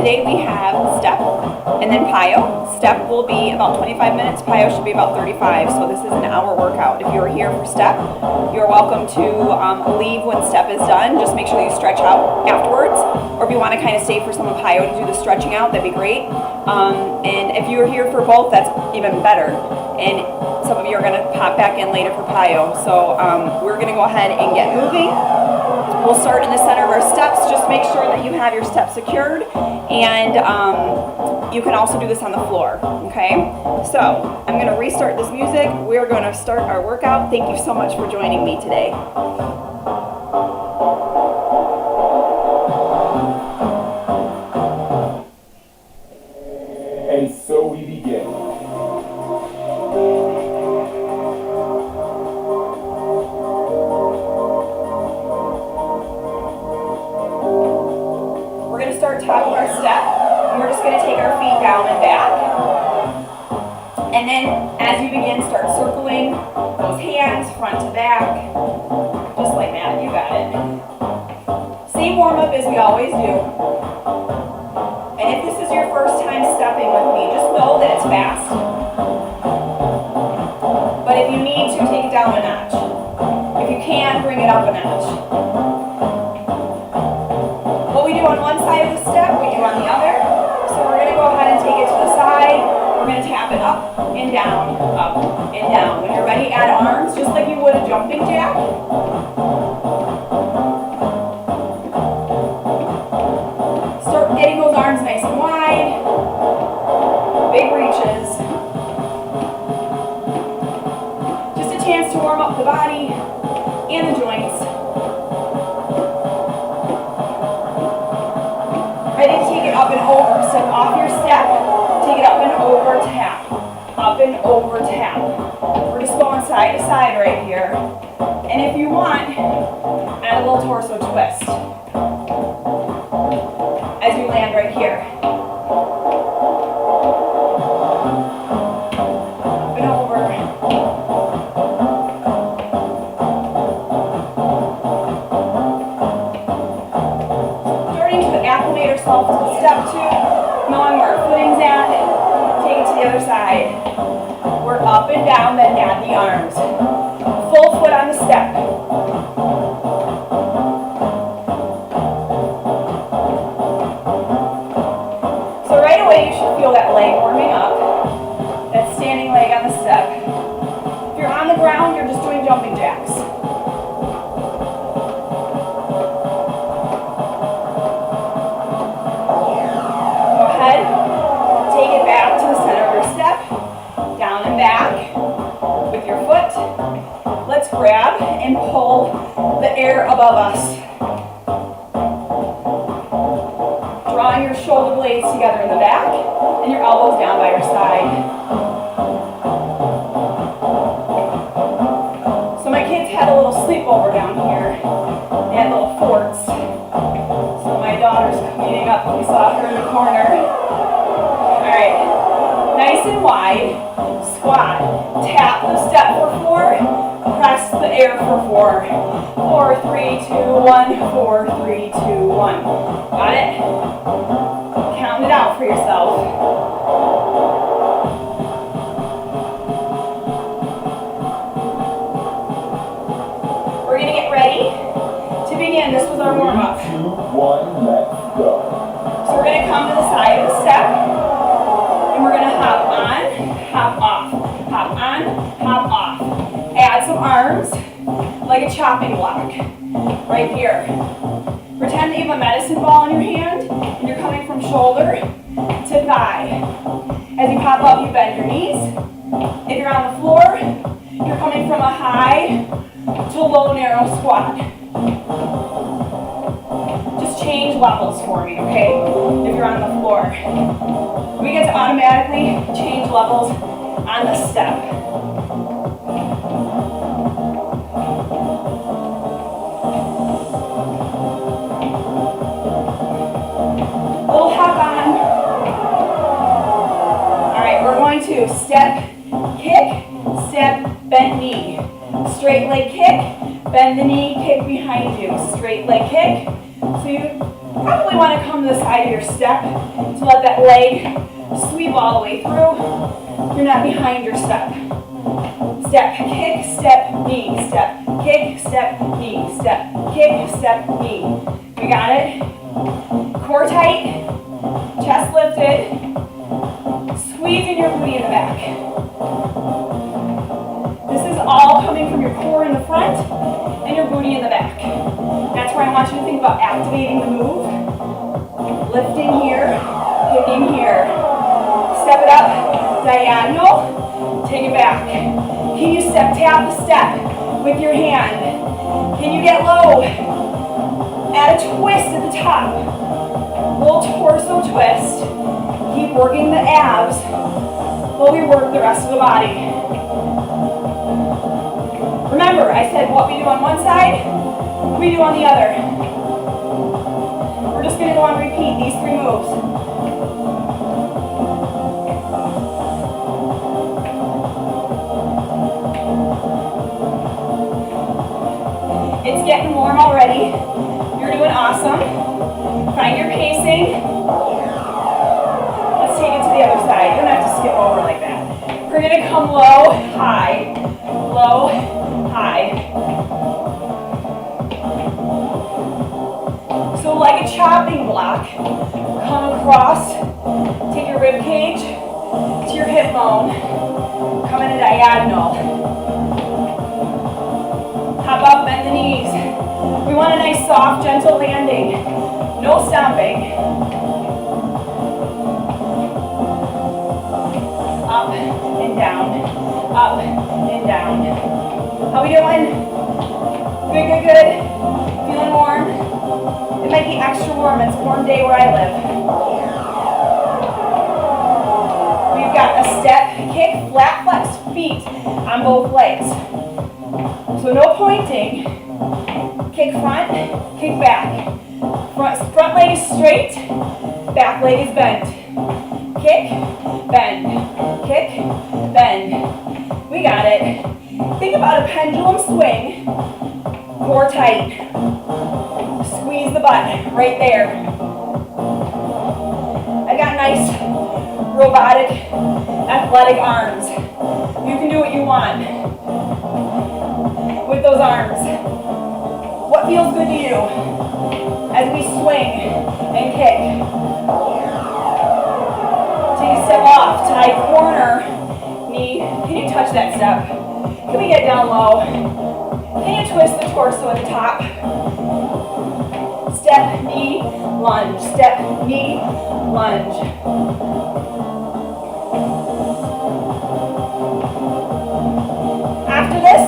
today we have step and then Pyio. Step will be about 25 minutes, Pyio should be about 35, so this is an hour workout. If you're here for step, you're welcome to leave when step is done. Just make sure you stretch out afterwards, or if you want to kind of stay for some of Pyio to do the stretching out, that'd be great. And if you're here for both, that's even better. And some of you are going to pop back in later for Pyio. So we're going to go ahead and get moving. We'll start in the center of our steps. Just make sure that you have your steps secured, and you can also do this on the floor, okay? So I'm going to restart this music. We're going to start our workout. Thank you so much for joining me today. And so we begin. We're going to start top of our step, and we're just going to take our feet down and back. And then as you begin, start circling those hands front to back, just like that. You got it. Same warm-up as we always do. And if this is your first time stepping with me, just know that it's fast. But if you need to, take it down a notch. If you can, bring it up a notch. What we do on one side of the step, we do on the other. So we're going to go ahead and take it to the side. We're going to tap it up and down, up and down. When you're ready, add arms, just like you would a jumping jack. Start getting those arms nice and wide. Big reaches. Just a chance to warm up the body and the joints. Ready to take it up and over. Step off your step. Take it up and over, tap. Up and over, tap. We're just going side to side right here. And if you want, add a little torso twist as you land right here. Up and over. Starting to acclimate ourselves to step two, knowing where our footing's at. Take it to the other side. We're up and down, then add the arms. Full foot on the step. So right away you should feel that leg warming up, that standing leg on the step. If you're on the ground, you're just doing jumping jacks. Go ahead, take it back to the center of your step, down and back with your foot. Let's grab and pull the air above us. Drawing your shoulder blades together in the back and your elbows down by your side. So my kids had a little sleepover down here. They had little forts. So my daughter's cleaning up. We saw her in the corner. Alright, nice and wide. Squat. Tap the step for 4. Press the air for 4. 4, 3, 2, 1. 4, 3, 2, 1. Got it? Count it out for yourself. We're going to get ready to begin. This was our warm-up. 3, 2, 1, let's go. So we're going to come to the side of the step, and we're going to hop on, hop off. Hop on, hop off. Add some arms, like a chopping block, right here. Pretend that you have a medicine ball in your hand, and you're coming from shoulder to thigh. As you pop up, you bend your knees. If you're on the floor, you're coming from a high to low, narrow squat. Just change levels for me, okay? If you're on the floor. We get to automatically change levels on the step. Little hop on. Alright, we're going to step, kick, step, bend knee. Straight leg kick, bend the knee, kick behind you. Straight leg kick. So you Probably want to come to the side of your step to let that leg sweep all the way through. You're not behind your step. Step, kick, step, knee, step, kick, step, knee, step, kick, step, knee. We got it? Core tight, chest lifted, squeezing your booty in the back. This is all coming from your core in the front and your booty in the back. That's where I want you to think about activating the move. Lifting here, kicking here. Step it up, diagonal, take it back. Can you step tap the step with your hand? Can you get low? Add a twist at the top. Little torso twist. Keep working the abs while we work the rest of the body. Remember, I said what we do on one side, we do on the other. We're just going to go on repeat these 3 moves. It's getting warm already. You're doing awesome. Find your pacing. Let's take it to the other side. You don't have to skip over like that. We're going to come low, high, low, high. So like a chopping block, come across, take your rib cage to your hip bone, come in a diagonal. Hop up, bend the knees. We want a nice, soft, gentle landing. No stomping. Up and down. Up and down. How we doing? Good, good, good. Feeling warm? It might be extra warm. It's a warm day where I live. We've got a step, kick, flat flex feet on both legs. So no pointing. Kick front, kick back. Front leg is straight, back leg is bent. Kick, bend, kick, bend. We got it. Think about a pendulum swing. Core tight. Squeeze the butt right there. I got nice, robotic, athletic arms. You can do what you want with those arms. What feels good to you as we swing and kick? Take a step off, tight corner, knee. Can you touch that step? Can we get down low? Can you twist the torso at the top? Step, knee, lunge. Step, knee, lunge. After this,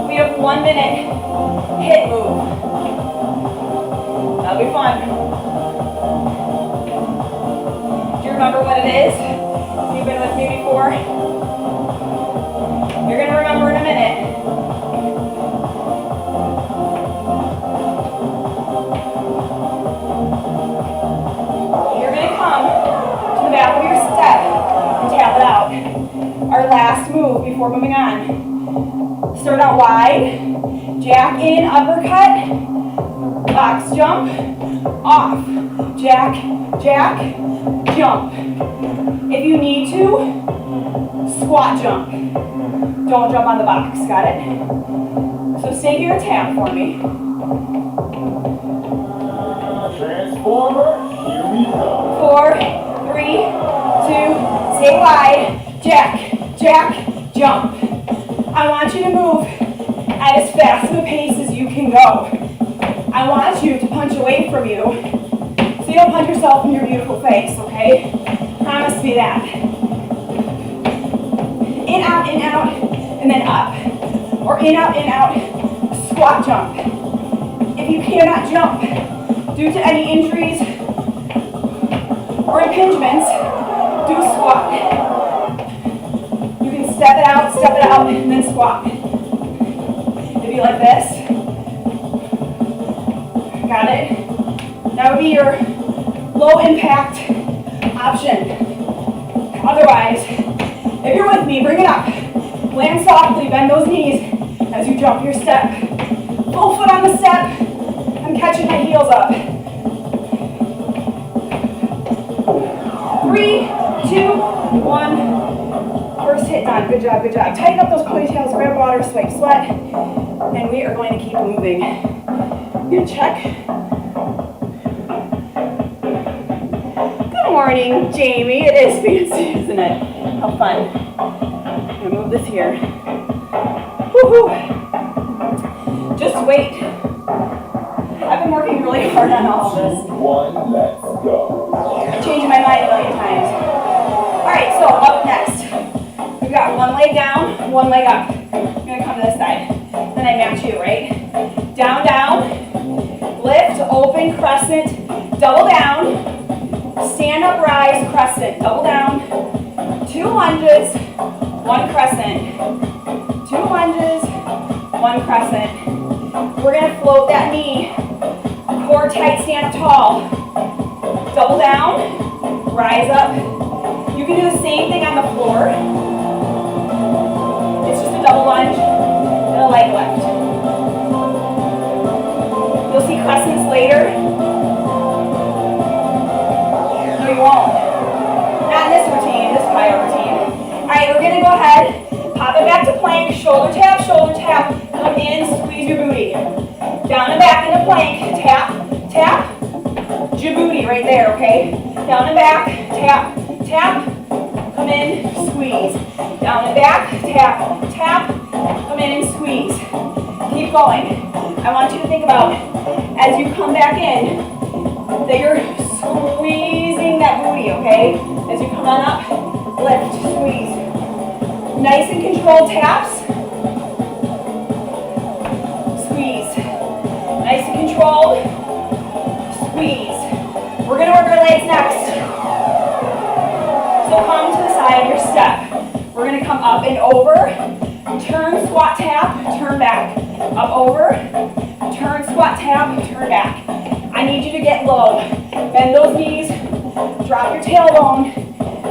we have 1 minute hit move. That'll be fun. Do you remember what it is? If you've been with me before, you're going to remember in a minute. You're going to come to the back of your step and tap it out. Our last move before moving on. Start out wide. Jack in, uppercut, box jump, off, jack, jack, jump. If you need to, squat jump. Don't jump on the box, got it? So stay here and tap for me. Transformer, here we go. 4, 3, 2, stay wide, jack, jack, jump. I want you to move at as fast of a pace as you can go. I want you to punch away from you so you don't punch yourself in your beautiful face, okay? Promise me that. In, out, and then up. Or in, out, squat jump. If you cannot jump due to any injuries or impingements, do a squat. You can step it out, and then squat. Maybe like this. Got it? That would be your low impact option. Otherwise, if you're with me, bring it up. Land softly, bend those knees as you jump your step. Full foot on the step. I'm catching my heels up. 2, 1. First hit done. Good job, good job. Tighten up those ponytails, grab water, swipe sweat, and we are going to keep moving. Good check. Good morning, Jamie. It is fancy, isn't it? How fun. I'm gonna move this here. Woohoo! Just wait. I've been working really hard on all of this. 1, let's go. Changing my mind a million times. All right, so up next, we've got one leg down, one leg up. I'm gonna come to this side. Then I match you, right? Down, down, lift, open, crescent, double down, stand up, rise, crescent, double down, 2 lunges, 1 crescent, 2 lunges, 1 crescent. We're gonna float that knee, core tight, stand up tall, double down, rise up. You can do the same thing on the floor. It's just a double lunge and a leg lift. You'll see crescents later. No, you won't. Not in this routine, this Pyyo routine. All right, we're gonna go ahead, pop it back to plank, shoulder tap, come in, squeeze your booty. Down and back into plank, tap, tap, your booty right there, okay? Down and back, tap, tap, come in, squeeze. Down and back, tap, tap, come in and squeeze. Keep going. I want you to think about, as you come back in, that you're squeezing that booty, okay? As you come on up, lift, squeeze. Nice and controlled taps. Squeeze. Nice and controlled. Squeeze. We're going to work our legs next. So come to the side of your step. We're going to come up and over. Turn, squat, tap, turn back. Up, over. Turn, squat, tap, turn back. I need you to get low. Bend those knees. Drop your tailbone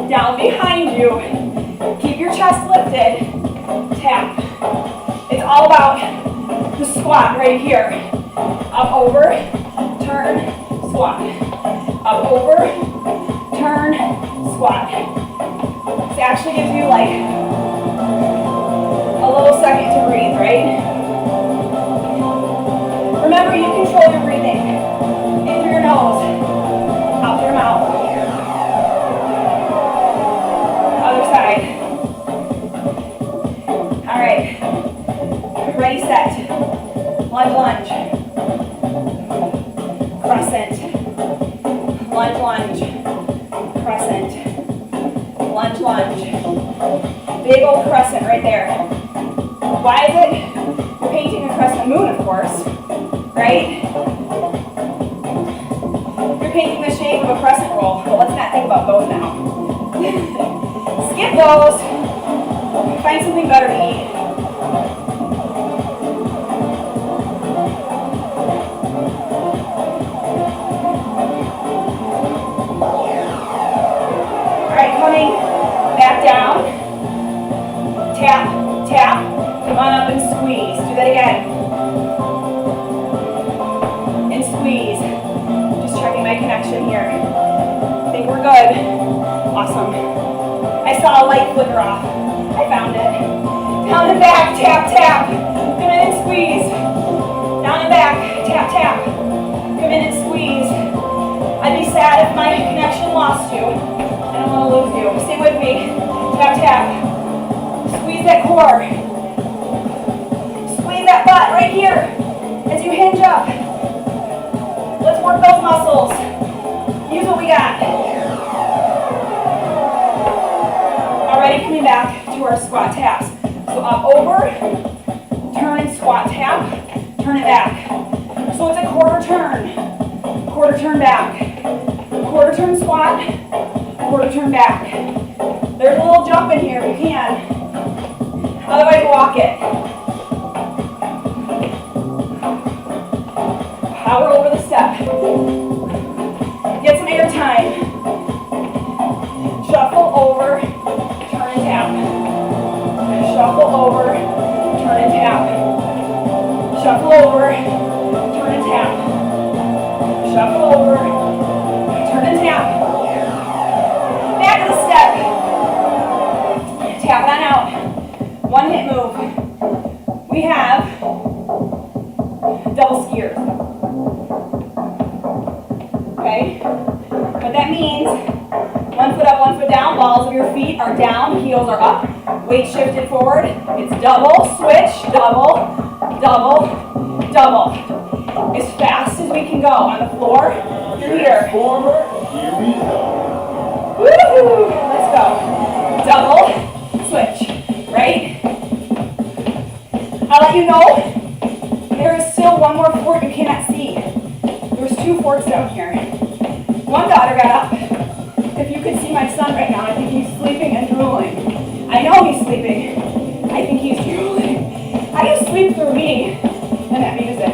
down behind you. Keep your chest lifted. Tap. It's all about the squat right here. Up, over, turn, squat. Up, over, turn, squat. This actually gives you like a little second to breathe, right? Remember, you control your breathing. In through your nose, out through your mouth. Other side. All right. Ready, set. Lunge, lunge. Crescent. Lunge, lunge. Crescent. Lunge, lunge. Big old crescent right there. Why is it? You're painting a crescent moon, of course, right? You're painting the shape of a crescent roll, but let's not think about those now. Skip those. Find something better to eat. Back down, tap, tap, come on up and squeeze. Do that again. And squeeze. Just checking my connection here. I think we're good. Awesome. I saw a light flicker off. I found it. Down and back, tap, tap. Come in and squeeze. Down and back, tap, tap. Come in and squeeze. I'd be sad if my connection lost you. I don't want to lose you. Stay with me. Tap, tap. Squeeze that core. Squeeze that butt right here as you hinge up. Let's work those muscles. Use what we got. Alrighty, coming back to our squat taps. So up, over, turn and squat tap, turn it back. So it's a quarter turn back. Quarter turn squat, quarter turn back. There's a little jump in here if you can. Otherwise, walk it. Power over the step. Get some air time. Shuffle over, turn and tap. Shuffle over, turn and tap. Shuffle over, turn and tap. Shuffle over, turn and tap. Back to the step. balls of your feet are down, heels are up, weight shifted forward. It's double, switch, double, double, double. As fast as we can go on the floor, through here. Former, here we go. Woohoo! Let's go. Double, switch, right? I'll let you know, there is still one more fort you cannot see. There's 2 forts down here. One daughter got up. If you could see my son right now, I think he's sleeping and drooling. I know he's sleeping. I think he's drooling. How do you sleep through me and that music?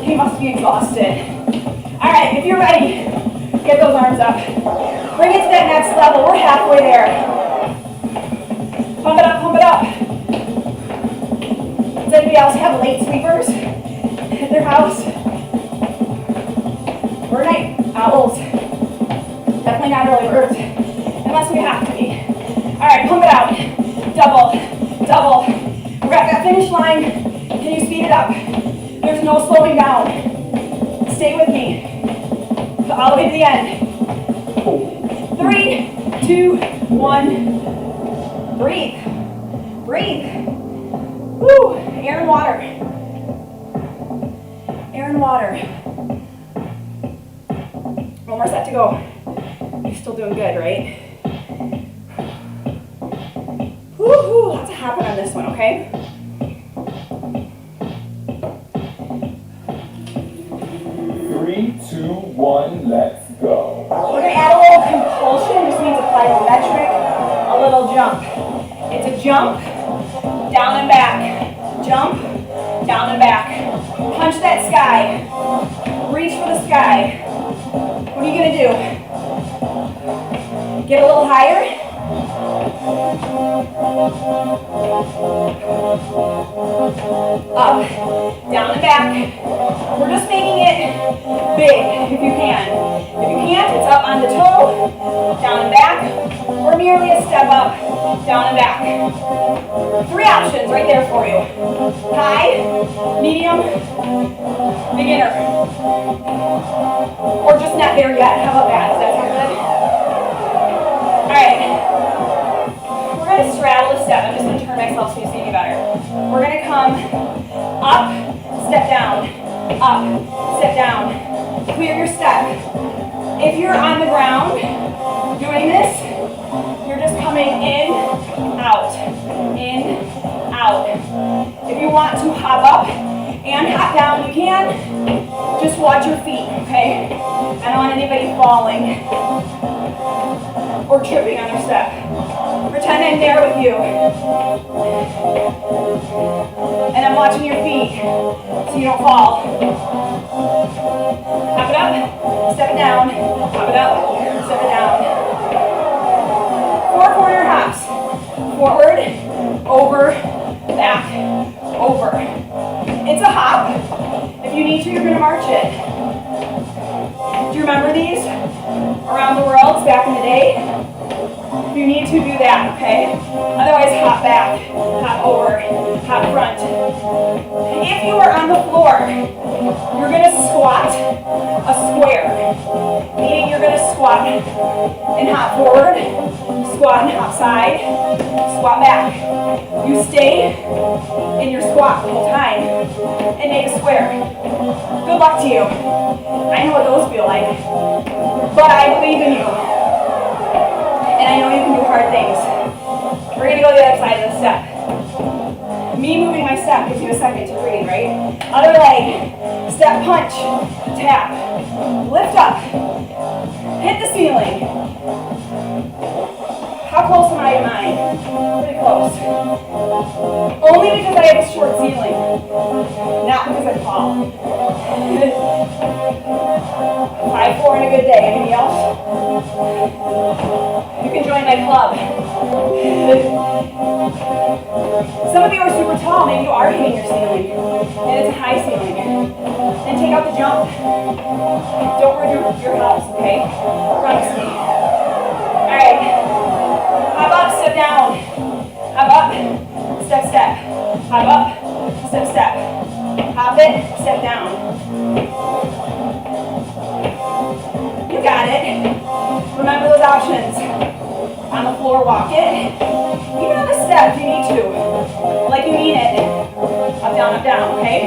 He must be exhausted. All right, if you're ready, get those arms up. Bring it to that next level. We're halfway there. Pump it up, pump it up. Does anybody else have late sleepers at their house? We're night owls. Definitely not early birds, unless we have to be. All right, pump it out. Double, double. We're at that finish line. Can you speed it up? There's no slowing down. Stay with me. All the way to the end. 3, 2, 1. Breathe. Breathe. Woo. Air and water. Air and water. One more set to go. You're still doing good, right? Woo-hoo. Lots of happen on this one, okay? Three, two, one, let's go. We're going to add a little compulsion, which means apply a metric, a little jump. It's a jump, down and back. Jump, down and back. Punch that sky. Reach for the sky. What are you going to do? Get a little higher. Up, down and back. We're just making it big if you can. If you can't, it's up on the toe, down and back, or merely a step up, down and back. 3 options right there for you. High, medium, beginner. Or just not there yet. How about that? Does that sound good? Alright. We're going to straddle a step. I'm just going to turn myself so you see me better. We're going to come up, step down, up, step down. Clear your step. If you're on the ground doing this, you're just coming in, out, in, out. If you want to hop up and hop down, you can. Just watch your feet, okay? I don't want anybody falling or tripping on their step. Pretend I'm there with you. And I'm watching your feet so you don't fall. Hop it up, step it down. Hop it up, step it down. 4 corner hops. Forward, over, back, over. It's a hop. If you need to, you're going to march it. Do you remember these? Around the world back in the day? You need to do that, okay? Otherwise, hop back, hop over, hop front. If you are on the floor, you're going to squat a square. Meaning you're going to squat and hop forward, squat and hop side, squat back. You stay in your squat the whole time and make a square. Good luck to you. I know what those feel like, but I believe in you. And I know you can do hard things. We're going to go to the other side of the step. Me moving my step gives you a second to breathe, right? Other leg. Step, punch, tap. Lift up. Hit the ceiling. How close am I to mine? Pretty close. Only because I have a short ceiling. Not because I'm tall. 5'4" on a good day. Anybody else? You can join my club. Some of you are super tall. Maybe you are hitting your ceiling. And it's a high ceiling. Then take out the jump. Don't ruin your house, okay? Promise me. Alright. Hop up, step down. Hop up, step, step. Hop up, step, step. Hop it, step down. You got it. Remember those options. or walk it. Even on the step if you need to. Like you mean it. Up, down, okay?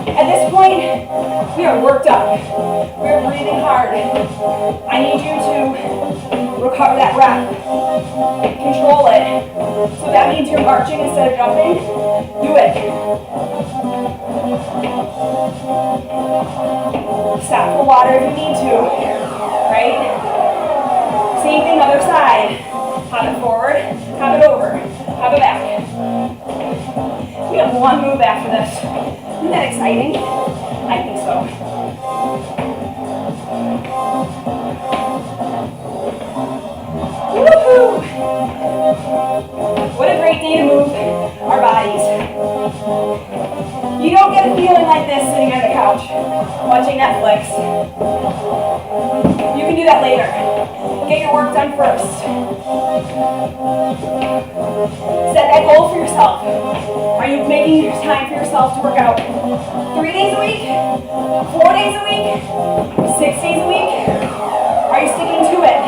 At this point, we are worked up. We are breathing hard. I need you to recover that breath. Control it. So that means you're marching instead of jumping. Do it. Stop for water if you need to. Right? Same thing, other side. Hop it forward, hop it over, hop it back. We have one move after this. Isn't that exciting? I think so. Woohoo! What a great day to move our bodies. You don't get a feeling like this sitting on the couch, watching Netflix. You can do that later. Get your work done first. Set that goal for yourself. Are you making time for yourself to work out 3 days a week? 4 days a week? 6 days a week? Are you sticking to it?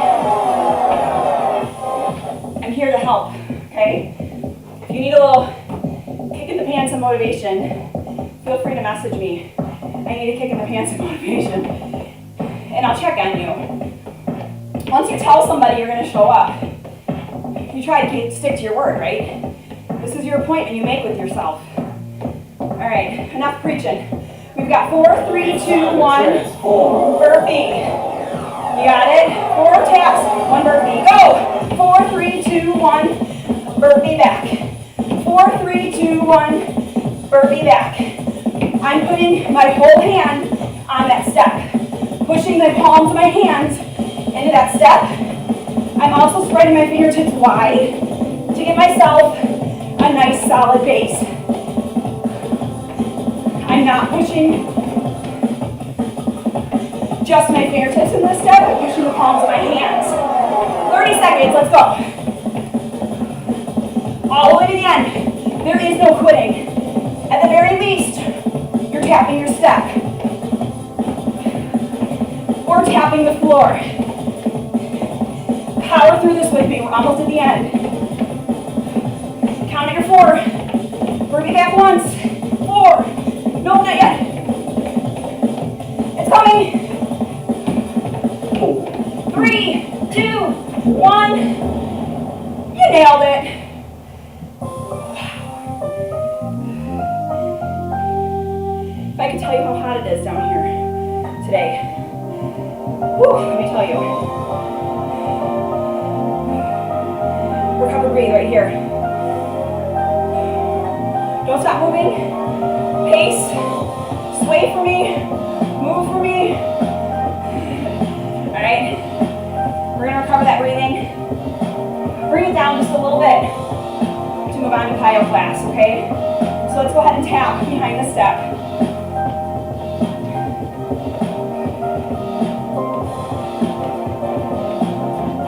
I'm here to help, okay? If you need a little kick in the pants of motivation, feel free to message me. I need a kick in the pants of motivation. And I'll check on you. Once you tell somebody you're going to show up, you try to stick to your word, right? This is your appointment you make with yourself. All right, enough preaching. We've got 4, 3, 2, 1, burpee. You got it? 4 taps, 1 burpee. Go! 4, 3, 2, 1, burpee back. 4, 3, 2, 1, burpee back. I'm putting my whole hand on that step, pushing the palms of my hands into that step. I'm also spreading my fingertips wide to give myself a nice solid base. I'm not pushing just my fingertips in this step, I'm pushing the palms of my hands. 30 seconds, let's go. All the way to the end. There is no quitting. At the very least, you're tapping your step. Or tapping the floor. Power through this with me, we're almost at the end. Count at your 4. Bring it back once. 4. No, not yet. It's coming. 3, 2, 1. You nailed it. If I could tell you how hot it is down here today. Whew, let me tell you. Recover, breathe right here. Don't stop moving. Pace. Sway for me. Move for me. All right. We're going to recover that breathing. Bring it down just a little bit to move on to Pyyo class, okay? So let's go ahead and tap behind the step.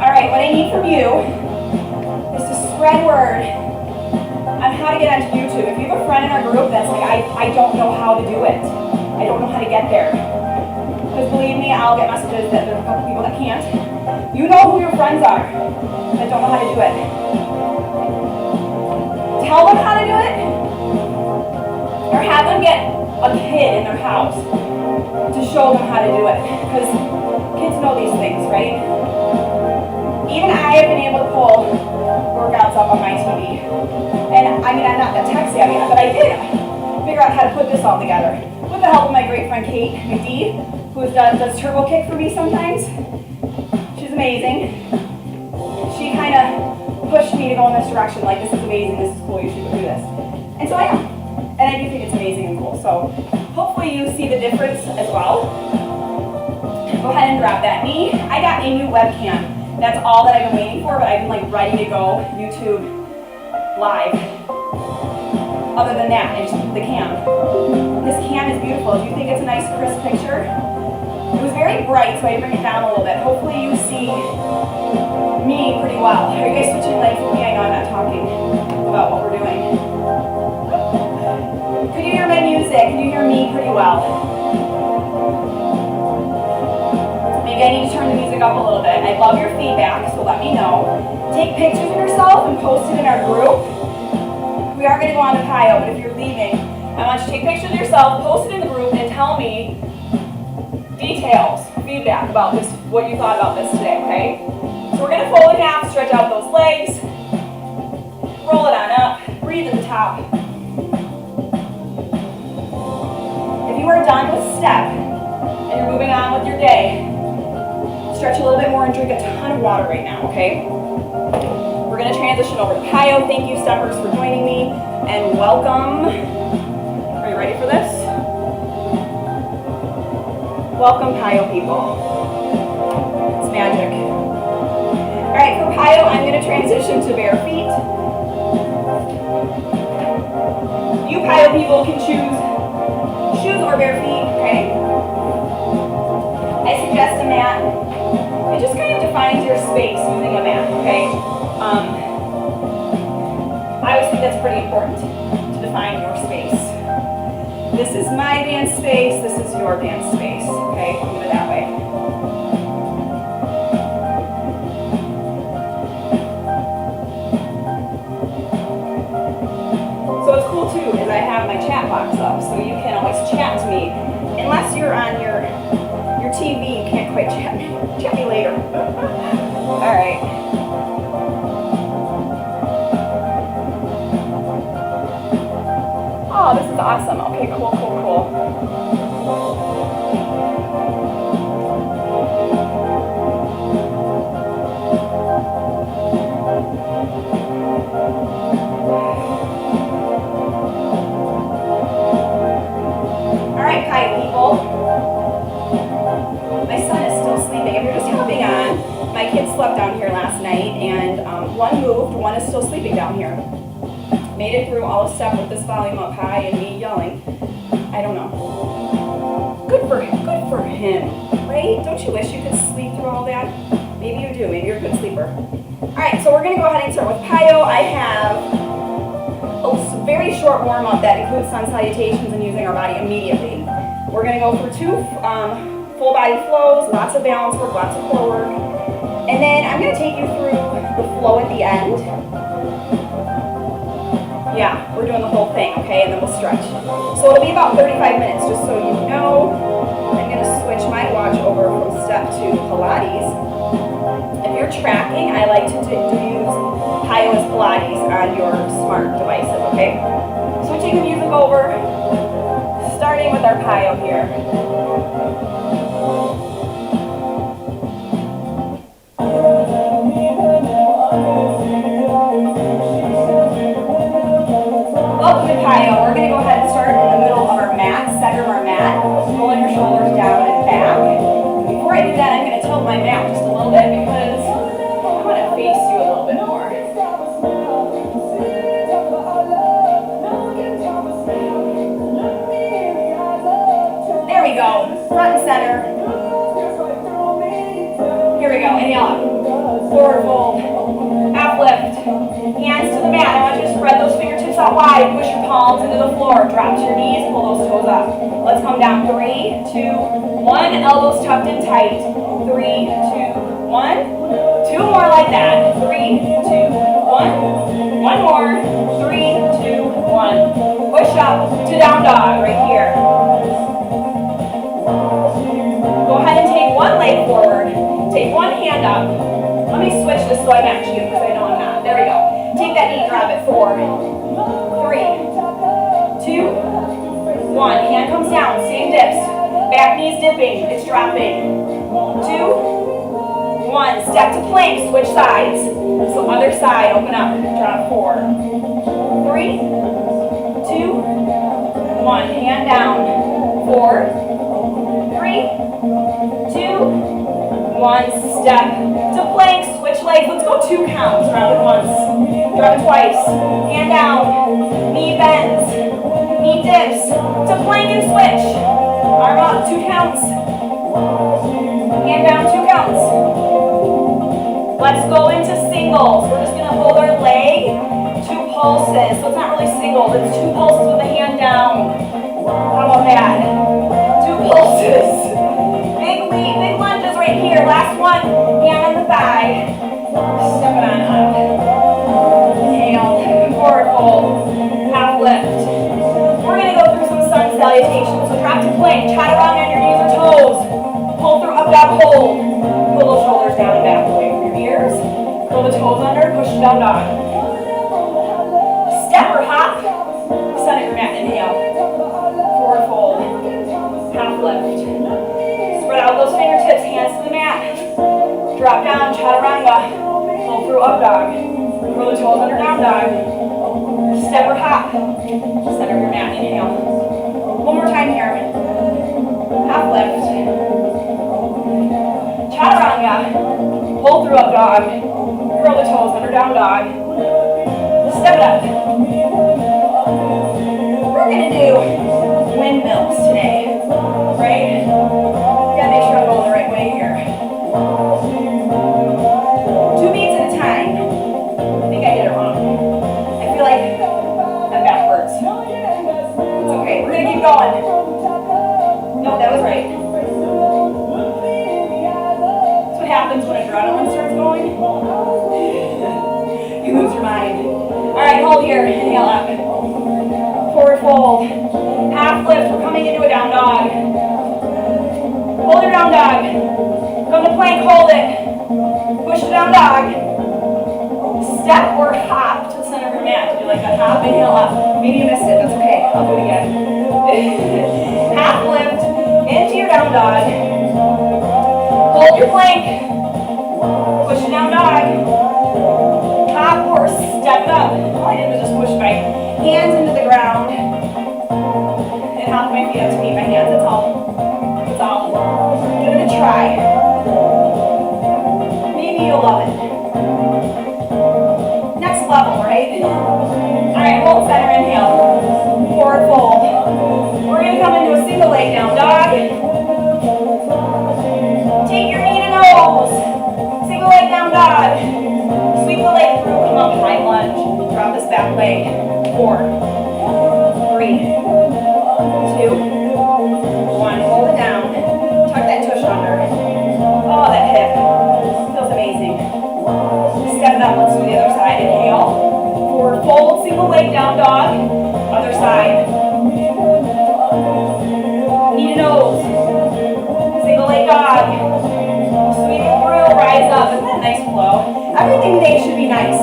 All right, what I need from you is to spread word on how to get onto YouTube. If you have a friend in our group that's like, I don't know how to do it. I don't know how to get there. Because believe me, I'll get messages that there's a couple people that can't. You know who your friends are that don't know how to do it. Tell them how to do it, or have them get a kid in their house to show them how to do it. Because kids know these things, right? Even I have been able to pull workouts up on my TV. And I mean, I'm not that tech savvy, but I did figure out how to put this all together. With the help of my great friend Kate McD, who does turbo kick for me sometimes. She's amazing. She kind of pushed me to go in this direction, like this is amazing, this is cool, you should do this. And so I am. And I do think it's amazing and cool. So hopefully you see the difference as well. Go ahead and grab that knee. I got a new webcam. That's all that I've been waiting for, but I've been like ready to go YouTube live. Other than that, I just need the cam. This cam is beautiful. Do you think it's a nice crisp picture? It was very bright, so I bring it down a little bit. Hopefully you see me pretty well. Are you guys switching legs with me? I know I'm not talking about what we're doing. Could you hear my music? Can you hear me pretty well? Maybe I need to turn the music up a little bit. I love your feedback, so let me know. Take pictures of yourself and post it in our group. We are going to go on to Pyio, but if you're leaving, I want you to take pictures of yourself, post it in the group, and tell me details, feedback about this, what you thought about this today, okay? So we're going to fold in half, stretch out those legs, roll it on up, breathe at the top. If you are done with step and you're moving on with your day, stretch a little bit more and drink a ton of water right now, okay? We're going to transition over to Pyio. Thank you, steppers, for joining me, and welcome. Are you ready for this? Welcome, Pyio people. It's magic. All right, for Pyio, I'm going to transition to bare feet. You Pyio people can choose shoes or bare feet, okay? I suggest a mat. It just kind of defines your space using a mat, okay? I always think that's pretty important to define your space. This is my dance space, this is your dance space, okay? Think of it that way. So what's cool too is I have my chat box up, so you can always chat to me. Unless you're on your TV, you can't quite chat me. Chat me later. All right. Oh, this is awesome. Okay, cool, cool, cool. All right, Pyio people. My son is still sleeping. If you're just hopping on, my kids slept down here last night, and one moved, one is still sleeping down here. Made it through all of step with this volume up high and me yelling. I don't know. Good for him, right? Don't you wish you could sleep through all that? Maybe you do. Maybe you're a good sleeper. All right, so we're going to go ahead and start with Pyio. I have a very short warm-up that includes sun salutations and using our body immediately. We're going to go for 2 full body flows, lots of balance work, lots of core work. And then I'm going to take you through the flow at the end. Yeah, we're doing the whole thing, okay? And then we'll stretch. So it'll be about 35 minutes, just so you know. I'm going to switch my watch over from step to Pilates. If you're tracking, I like to use Pyio as Pilates on your smart devices, okay? Switching the music over, starting with our Pyio here. Welcome to Pyio. We're going to go ahead and start in the middle of our mat, center of our mat, rolling your shoulders down and back. Before I do that, I'm going to tilt my mat just a little bit because I want to face you a little bit more. There we go. Front and center. Here we go. Inhale up. Forward fold. Half lift. Hands to the mat. I want you to spread those fingertips out wide. Push your palms into the floor. Drop to your knees. Pull those toes up. Let's come down. 3, 2, 1. Elbows tucked in tight. 3, 2, 1. 2 more like that. 3, 2, 1. 1 more. 3, 2, 1. Push up to down dog right here. Go ahead and take one leg forward. Take one hand up. Let me switch this so I match you because I know I'm not. There we go. Take that knee, grab it. 4, 3, 2, 1. Hand comes down. Same dips. Back knee's dipping. It's dropping. 2, 1. Step to plank. Switch sides. So other side. Open up. Drop. 4, 3, 2, 1. Hand down. 4, 3, 2, 1. Step to plank. Switch legs. Let's go 2 counts. Drop it once. Drop it twice. Hand down. Knee bends. Knee dips. To plank and switch. Arm up. 2 counts. Hand down. 2 counts. Let's go into singles. We're just going to hold our leg. 2 pulses. So it's not really singles. It's 2 pulses with the hand down. How about that? 2 pulses. Big lunges right here. Last one. Hand on the thigh. Step it on up. Inhale. Forward fold. Half lift. We're going to go through some sun salutations. So drop to plank. Chaturanga on your knees or toes. Pull through up dog hold. Pull those shoulders down and back away from your ears. Pull the toes under. Push it down dog. Step or hop. Center your mat. Inhale. Forward fold. Half lift. Spread out those fingertips. Hands to the mat. Drop down. Chaturanga. Pull through up dog. Curl the toes under down dog. Step or hop. Center your mat. Inhale. One more time here. Half lift. Chaturanga. Pull through up dog. Curl the toes under down dog. Step it up. We're going to do windmills today. Right? Gotta make sure I'm going the right way here. 2 beats at a time. I think I did it wrong. I feel like I'm backwards. It's okay. We're gonna keep going. No, that was right. That's what happens when adrenaline starts going. You lose your mind. Alright, hold here. Inhale up. Forward fold. Half lift. We're coming into a down dog. Hold your down dog. Come to plank, hold it. Push the down dog. Step or hop to the center of your mat. Do like a hop, inhale up. Maybe you missed it, that's okay. I'll do it again. Half lift into your down dog. Hold your plank. Push the down dog. Hop or step it up. All I did was just push my hands into the ground and hop my feet up to meet my hands. That's all. That's all. Give it a try. Maybe you'll love it. Next level, right? Alright, hold center, inhale. Forward fold. We're going to come into a single leg down dog. Take your knee to nose. Single leg down dog. Sweep the leg through, come up, high lunge. Drop this back leg. 4, 3, 2, 1. Hold it down. Tuck that tush under. Oh, that hip. Feels amazing. Step it up. Let's do the other side. Inhale. Forward fold. Single leg down dog. Other side. Knee to nose. Single leg dog. Sweep it through. Rise up. Isn't that a nice flow? Everything today should be nice.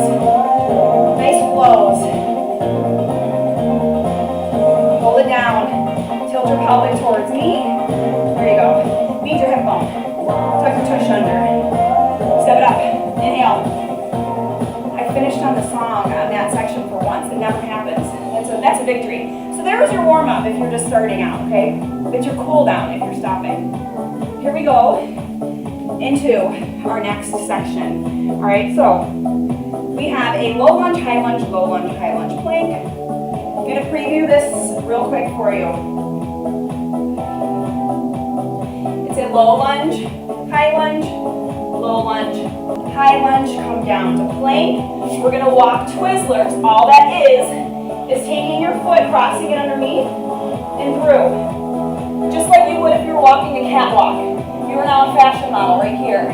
Nice flows. Hold it down. Tilt your pelvic towards me. There you go. Meet your hip bone. Tuck your tush under. Step it up. Inhale. I finished on the song on that section for once. It never happens. That's a victory. So there's your warm-up if you're just starting out, okay? It's your cool down if you're stopping. Here we go into our next section. All right, so we have a low lunge, high lunge, low lunge, high lunge plank. I'm gonna preview this real quick for you. It's a low lunge, high lunge, low lunge, high lunge, come down to plank. We're gonna walk Twizzlers. All that is taking your foot, crossing it underneath and through. Just like you would if you were walking a catwalk. You are now a fashion model right here.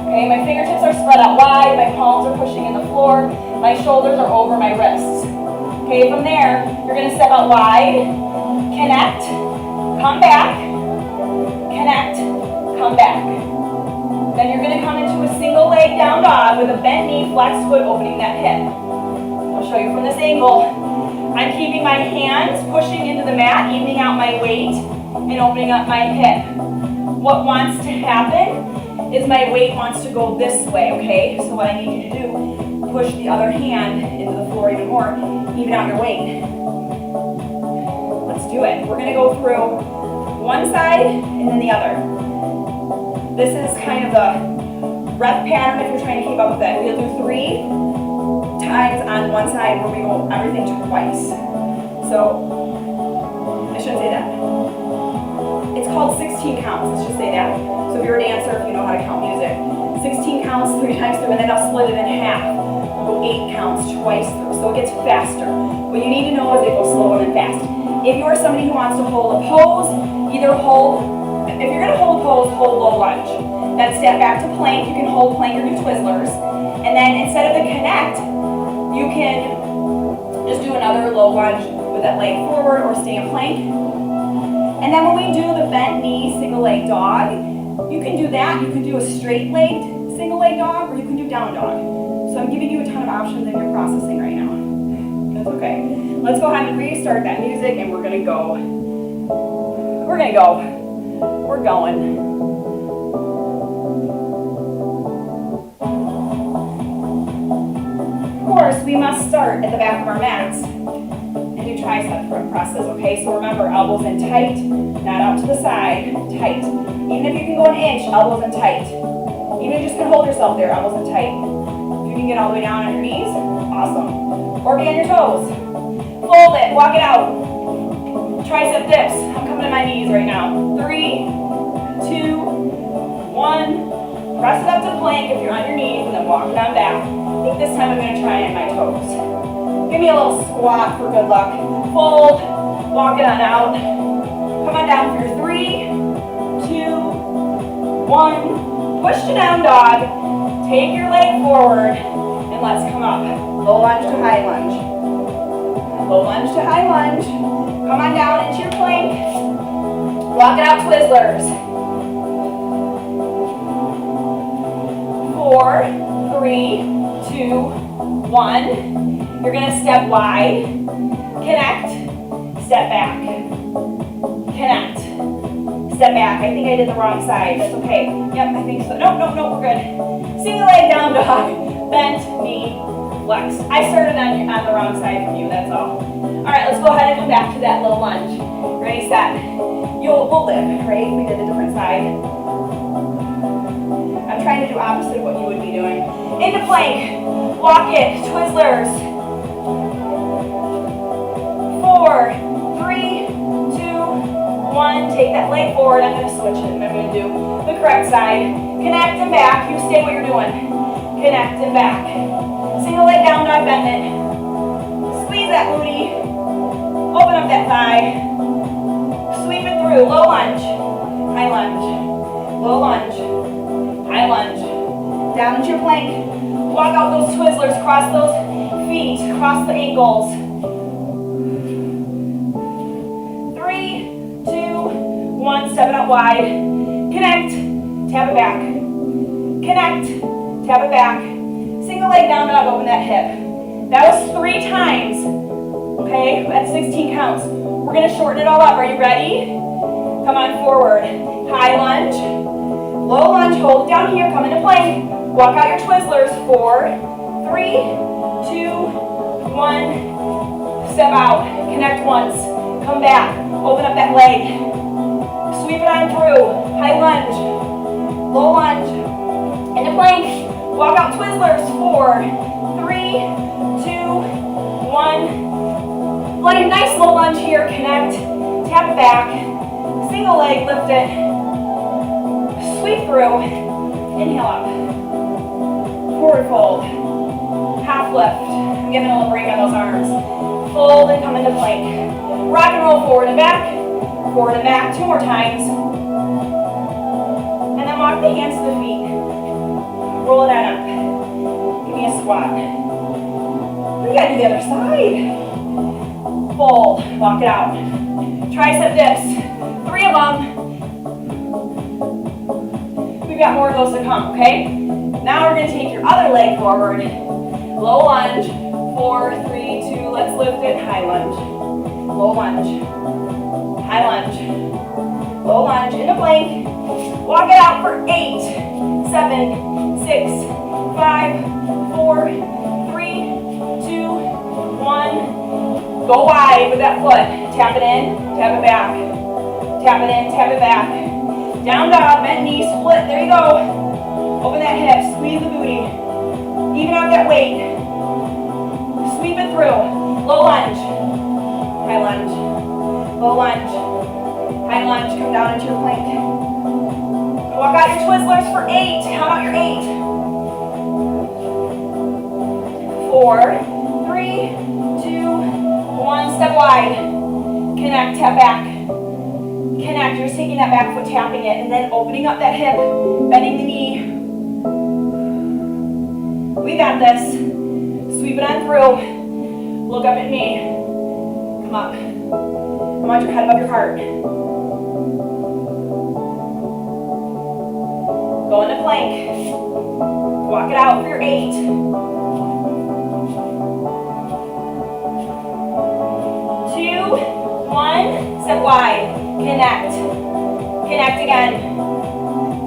Okay, my fingertips are spread out wide, my palms are pushing in the floor, my shoulders are over my wrists. Okay, from there, you're gonna step out wide, connect, come back, connect, come back. Then you're gonna come into a single leg down dog with a bent knee, flexed foot, opening that hip. I'll show you from this angle. I'm keeping my hands pushing into the mat, evening out my weight, and opening up my hip. What wants to happen is my weight wants to go this way, okay? So what I need you to do, push the other hand into the floor even more, even out your weight. Let's do it. We're gonna go through one side and then the other. This is kind of the rep pattern if you're trying to keep up with it. We'll do 3 times on one side where we go everything twice. So, I shouldn't say that. It's called 16 counts, let's just say that. So if you're a dancer, if you know how to count music, 16 counts 3 times through, and then I'll split it in half. We'll go 8 counts twice through, so it gets faster. What you need to know is it goes slower than fast. If you are somebody who wants to hold a pose, either hold, if you're gonna hold a pose, hold low lunge. Then step back to plank. You can hold plank or do Twizzlers. And then instead of the connect, you can just do another low lunge with that leg forward or stay in plank. And then when we do the bent knee single leg dog, you can do that. You can do a straight legged single leg dog, or you can do down dog. So I'm giving you a ton of options and you're processing right now. That's okay. Let's go ahead and restart that music and we're gonna go. We're gonna go. We're going. Of course, we must start at the back of our mats and do tricep presses, okay? So remember, elbows in tight, not out to the side, tight. Even if you can go an inch, elbows in tight. Even if you just can hold yourself there, elbows in tight. If you can get all the way down on your knees, awesome. Or be on your toes. Fold it, walk it out. Tricep dips. I'm coming to my knees right now. 3, 2, 1. Press it up to plank if you're on your knees, and then walk it on back. I think this time I'm going to try it on my toes. Give me a little squat for good luck. Fold, walk it on out. Come on down for your 3, 2, 1. Push to down dog. Take your leg forward, and let's come up. Low lunge to high lunge. Low lunge to high lunge. Come on down into your plank. Walk it out, Twizzlers. 4, 3, 2, 1. You're gonna step wide, connect, step back, connect, step back. I think I did the wrong side, that's okay. Yep, I think so. No, we're good. Single leg down dog, bent knee, flex. I started on the wrong side from you, that's all. All right, let's go ahead and come back to that low lunge. Ready, set. We'll lift, right? We did a different side. I'm trying to do opposite of what you would be doing. Into plank, walk it, Twizzlers. 4, 3, 2, 1. Take that leg forward. I'm going to switch it. I'm going to do the correct side. Connect and back. You stay what you're doing. Connect and back. Single leg down dog, bend it. Squeeze that booty. Open up that thigh. Sweep it through. Low lunge. High lunge. Low lunge. High lunge. Down into your plank. Walk out those Twizzlers. Cross those feet. Cross the ankles. 3, 2, 1. Step it out wide. Connect. Tap it back. Connect. Tap it back. Single leg down dog. Open that hip. That was 3 times. Okay? At 16 counts. We're going to shorten it all up. Are you ready? Come on forward. High lunge. Low lunge. Hold it down here. Come into plank. Walk out your Twizzlers. 4, 3, 2, 1. Step out. Connect once. Come back. Open up that leg. Sweep it on through. High lunge. Low lunge. Into plank. Walk out Twizzlers. 4, 3, 2, 1. Like a nice low lunge here. Connect. Tap it back. Single leg. Lift it. Sweep through. Inhale up. Forward fold. Half lift. I'm giving a little break on those arms. Fold and come into plank. Rock and roll forward and back. Forward and back. 2 more times. And then walk the hands to the feet. Roll it on up. Give me a squat. We gotta do the other side. Fold. Walk it out. Tricep dips. 3 of them. We've got more of those to come, okay? Now we're gonna take your other leg forward. Low lunge. 4, 3, 2. Let's lift it. High lunge. Low lunge. High lunge. Low lunge. Into plank. Walk it out for 8, 7, 6, 5, 4, 3, 2, 1. Go wide with that foot. Tap it in, tap it back. Tap it in, tap it back. Down dog, bent knee, split. There you go. Open that hip, squeeze the booty. Even out that weight. Sweep it through. Low lunge. High lunge. Low lunge. High lunge. Come down into your plank. Walk out your Twizzlers for 8. How about your 8? 4, 3, 2, 1. Step wide. Connect, tap back. Connect. You're just taking that back foot, tapping it, and then opening up that hip, bending the knee. We got this. Sweep it on through. Look up at me. Come up. I want your head above your heart. Go into plank. Walk it out for your 8. 2, 1. Step wide. Connect. Connect again.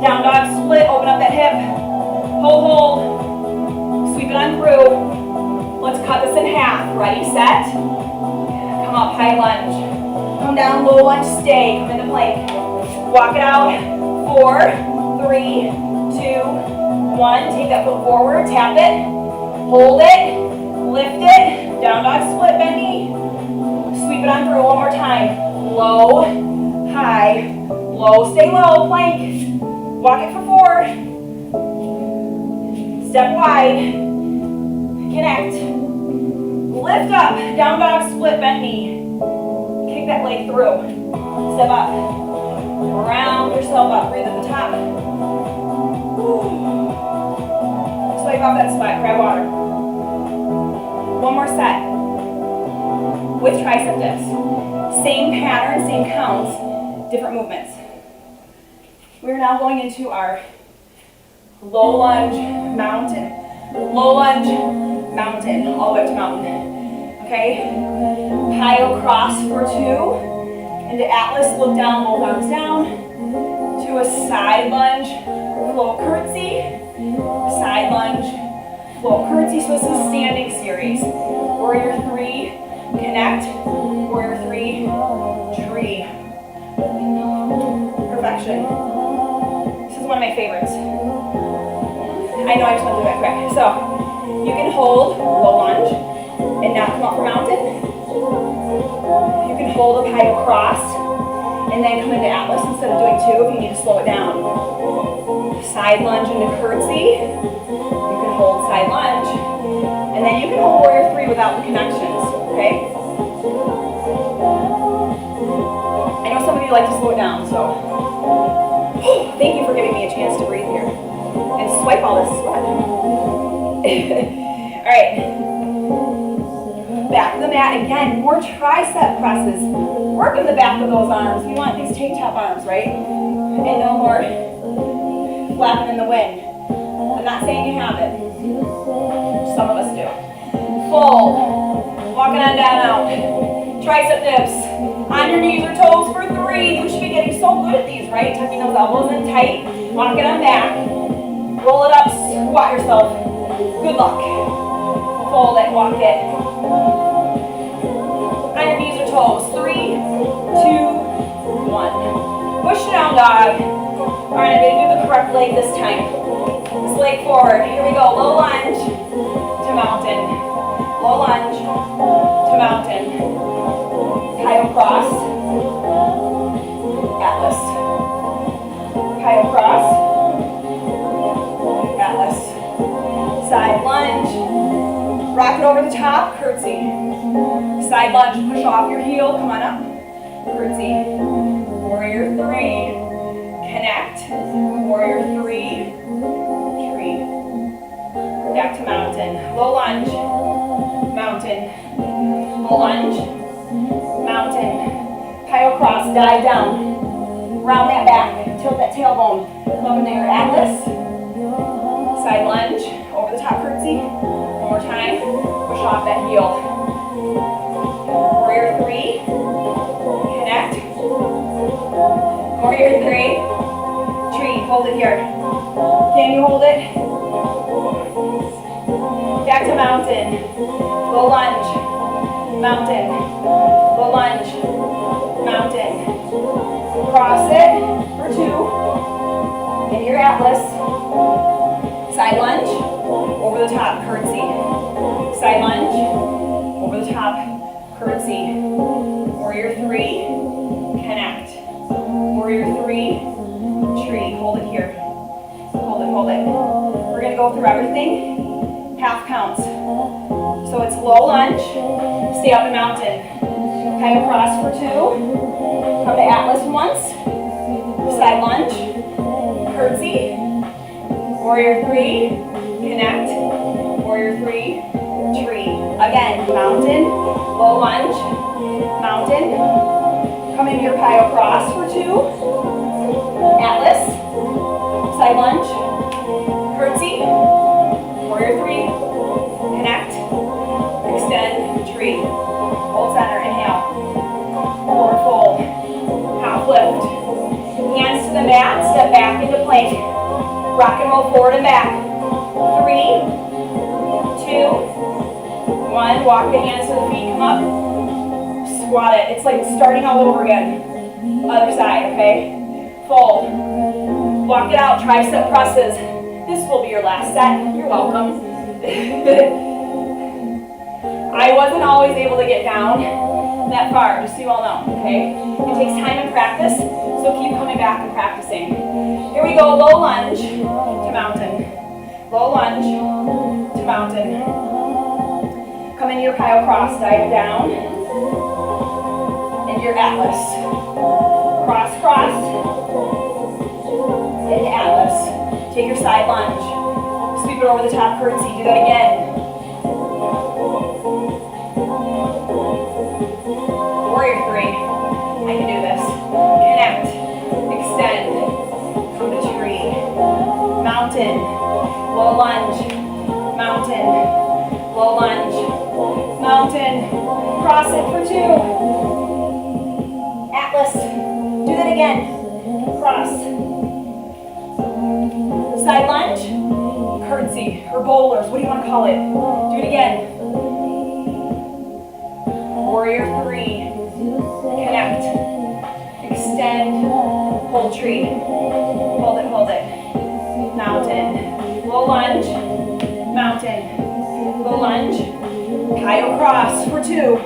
Down dog split. Open up that hip. Hold. Sweep it on through. Let's cut this in half. Ready, set. Come up, high lunge. Come down, low lunge, stay. Come into plank. Walk it out. 4, 3, 2, 1. Take that foot forward, tap it. Hold it. Lift it. Down dog split, bend knee. Sweep it on through one more time. Low, high, low, stay low, plank. Walk it for 4. Step wide. Connect. Lift up. Down dog split, bend knee. Kick that leg through. Step up. Round yourself up. Breathe at the top. Swipe off that sweat. Grab water. One more set. With tricep dips. Same pattern, same counts, different movements. We're now going into our low lunge, mountain, low lunge, mountain, all the way up to mountain. Okay? Pyyo cross for 2. Into Atlas, look down, both arms down. To a side lunge, flow curtsy. Side lunge, flow curtsy. So this is a standing series. Warrior 3, connect. Warrior 3, tree. Perfection. This is one of my favorites. I know I just want to do that quick. So, you can hold low lunge and not come up for mountain. You can hold a Pyyo cross and then come into Atlas instead of doing 2 if you need to slow it down. Side lunge into curtsy. You can hold side lunge. And then you can hold warrior 3 without the connections, okay? I know some of you like to slow it down, so thank you for giving me a chance to breathe here and swipe all this sweat. All right, back of the mat again, more tricep presses. Work in the back of those arms. You want these tank top arms, right? And no more flapping in the wind. I'm not saying you have it. Some of us do. Fold. Walking on down out. Tricep dips. On your knees or toes for 3. You should be getting so good at these, right? Tucking those elbows in tight. Walk it on back. Roll it up. Squat yourself. Good luck. Fold it. Walk it. On your knees or toes. 3, 2, 1. Push down, dog. All right, I'm going to do the correct leg this time. This leg forward. Here we go. Low lunge to mountain. Low lunge to mountain. Pyyo cross. Atlas. Pyyo cross. Atlas. Side lunge. Rock it over the top. Curtsy. Side lunge. Push off your heel. Come on up. Curtsy. Warrior 3. Connect. Warrior 3. Tree. Back to mountain. Low lunge. Mountain. Low lunge. Mountain. Pyyo cross. Dive down. Round that back. Tilt that tailbone. Up into your Atlas. Side lunge. Over the top curtsy. One more time. Push off that heel. Warrior 3. Connect. Warrior 3. Tree. Hold it here. Can you hold it? Back to mountain. Low lunge. Mountain. Low lunge. Mountain. Cross it for 2. In your Atlas. Side lunge. Over the top. Curtsy. Side lunge. Over the top. Curtsy. Warrior 3. Connect. Warrior 3. Tree. Hold it here. Hold it, hold it. We're going to go through everything. Half counts. So it's low lunge. Stay up in mountain. Pyyo cross for 2. Come to Atlas once. Side lunge. Curtsy. Warrior three. Connect. Warrior three. Tree. Again, mountain. Low lunge. Mountain. Come into your Pyyo cross for two. Atlas. Side lunge. Curtsy. Warrior three. Connect. Extend. Tree. Hold center. Inhale. Forward fold. Half lift. Hands to the mat. Step back into plank. Rock and roll forward and back. 3, 2, 1. Walk the hands to the feet. Come up. Squat it. It's like starting all over again. Other side, okay? Fold. Walk it out. Tricep presses. This will be your last set. You're welcome. I wasn't always able to get down that far, just so you all know, okay? It takes time and practice, so keep coming back and practicing. Here we go, low lunge to mountain. Low lunge to mountain. Come into your Pyyo cross, dive down. Into your Atlas. Cross, cross. Into Atlas. Take your side lunge. Sweep it over the top curtsy. Do that again. Warrior three. I can do this. Connect. Extend. From the tree. Mountain. Low lunge. Mountain. Low lunge. Mountain. Cross it for two. Atlas. Do that again. Cross. Side lunge. Curtsy. Or bowlers. What do you want to call it? Do it again. Warrior three. Connect. Extend. Hold tree. Hold it, hold it. Mountain. Low lunge. Mountain. Low lunge. Pyyo cross for two.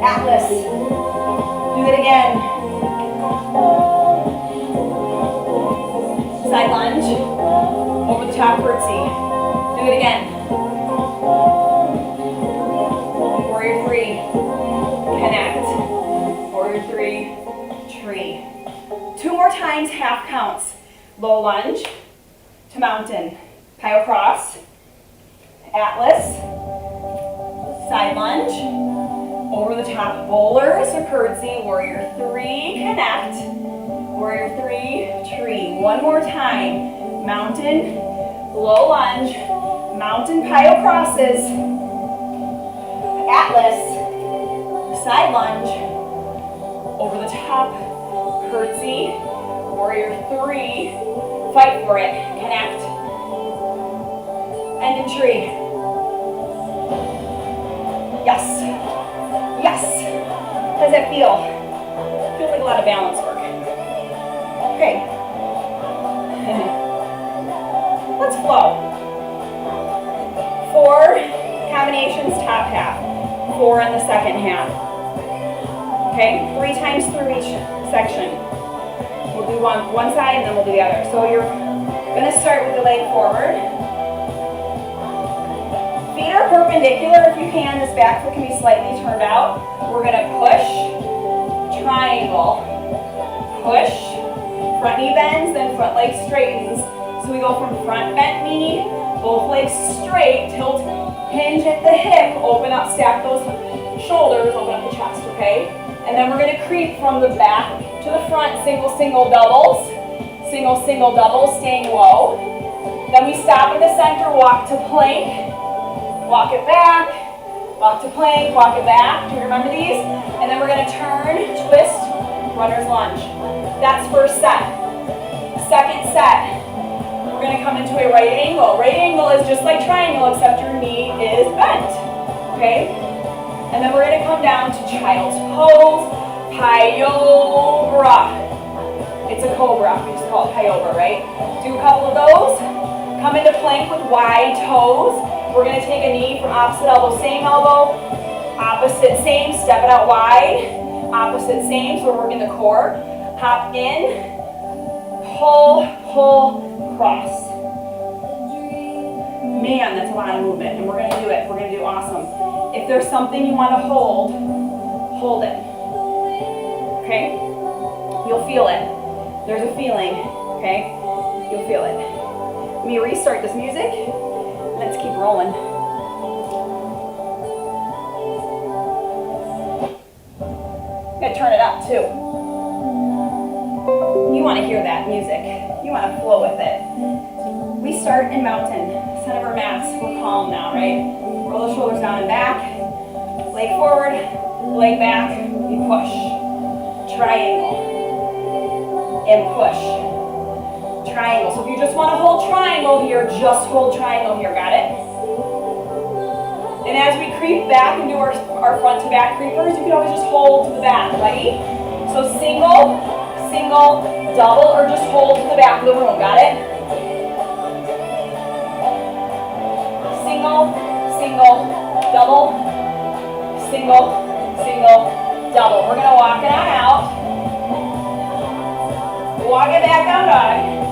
Atlas. Do it again. Side lunge. Over the top curtsy. Do it again. Warrior three. Connect. Warrior three. Tree. Two more times, half counts. Low lunge to mountain. Pyyo cross. Atlas. Side lunge. Over the top bowlers or curtsy. Warrior three. Connect. Warrior three. Tree. One more time. Mountain. Low lunge. Mountain Pyyo crosses. Atlas. Side lunge. Over the top. Curtsy. Warrior three. Fight for it. Connect. End in tree. Yes. Yes. How does that feel? Feels like a lot of balance work. Okay. Let's flow. 4 combinations top half. 4 in the second half. Okay, 3 times through each section. We'll do one side and then we'll do the other. So you're going to start with the leg forward. Feet are perpendicular if you can. This back foot can be slightly turned out. We're going to push, triangle, push, front knee bends, then front leg straightens. So we go from front bent knee, both legs straight, tilt, hinge at the hip, open up, stack those shoulders, open up the chest, okay? And then we're going to creep from the back to the front, single, single, doubles, single, single, doubles, staying low. Then we stop in the center, walk to plank, walk it back, walk to plank, walk it back. Do you remember these? And then we're going to turn, twist, runner's lunge. That's first set. Second set, we're going to come into a right angle. Right angle is just like triangle, except your knee is bent. Okay? And then we're going to come down to child's pose, Pyobra. It's a cobra, we just call it Pyobra, right? Do a couple of those. Come into plank with wide toes. We're going to take a knee from opposite elbow, opposite, same, step it out wide, opposite, same, so we're working the core. Hop in, pull, pull, cross. Man, that's a lot of movement, and we're going to do it. We're going to do awesome. If there's something you want to hold, hold it. okay? You'll feel it. There's a feeling, okay? You'll feel it. Let me restart this music. Let's keep rolling. I'm gonna turn it up too. You want to hear that music. You want to flow with it. We start in mountain. Center of our mats. We're calm now, right? Roll the shoulders down and back. Leg forward, leg back, and push. Triangle. And push. Triangle. So if you just want to hold triangle here, just hold triangle here. Got it? And as we creep back and do our front to back creepers, you can always just hold to the back. Ready? So single, single, double, or just hold to the back of the room. Got it? Single, single, double, single, single, double. We're going to walk it on out. Walk it back down, dog.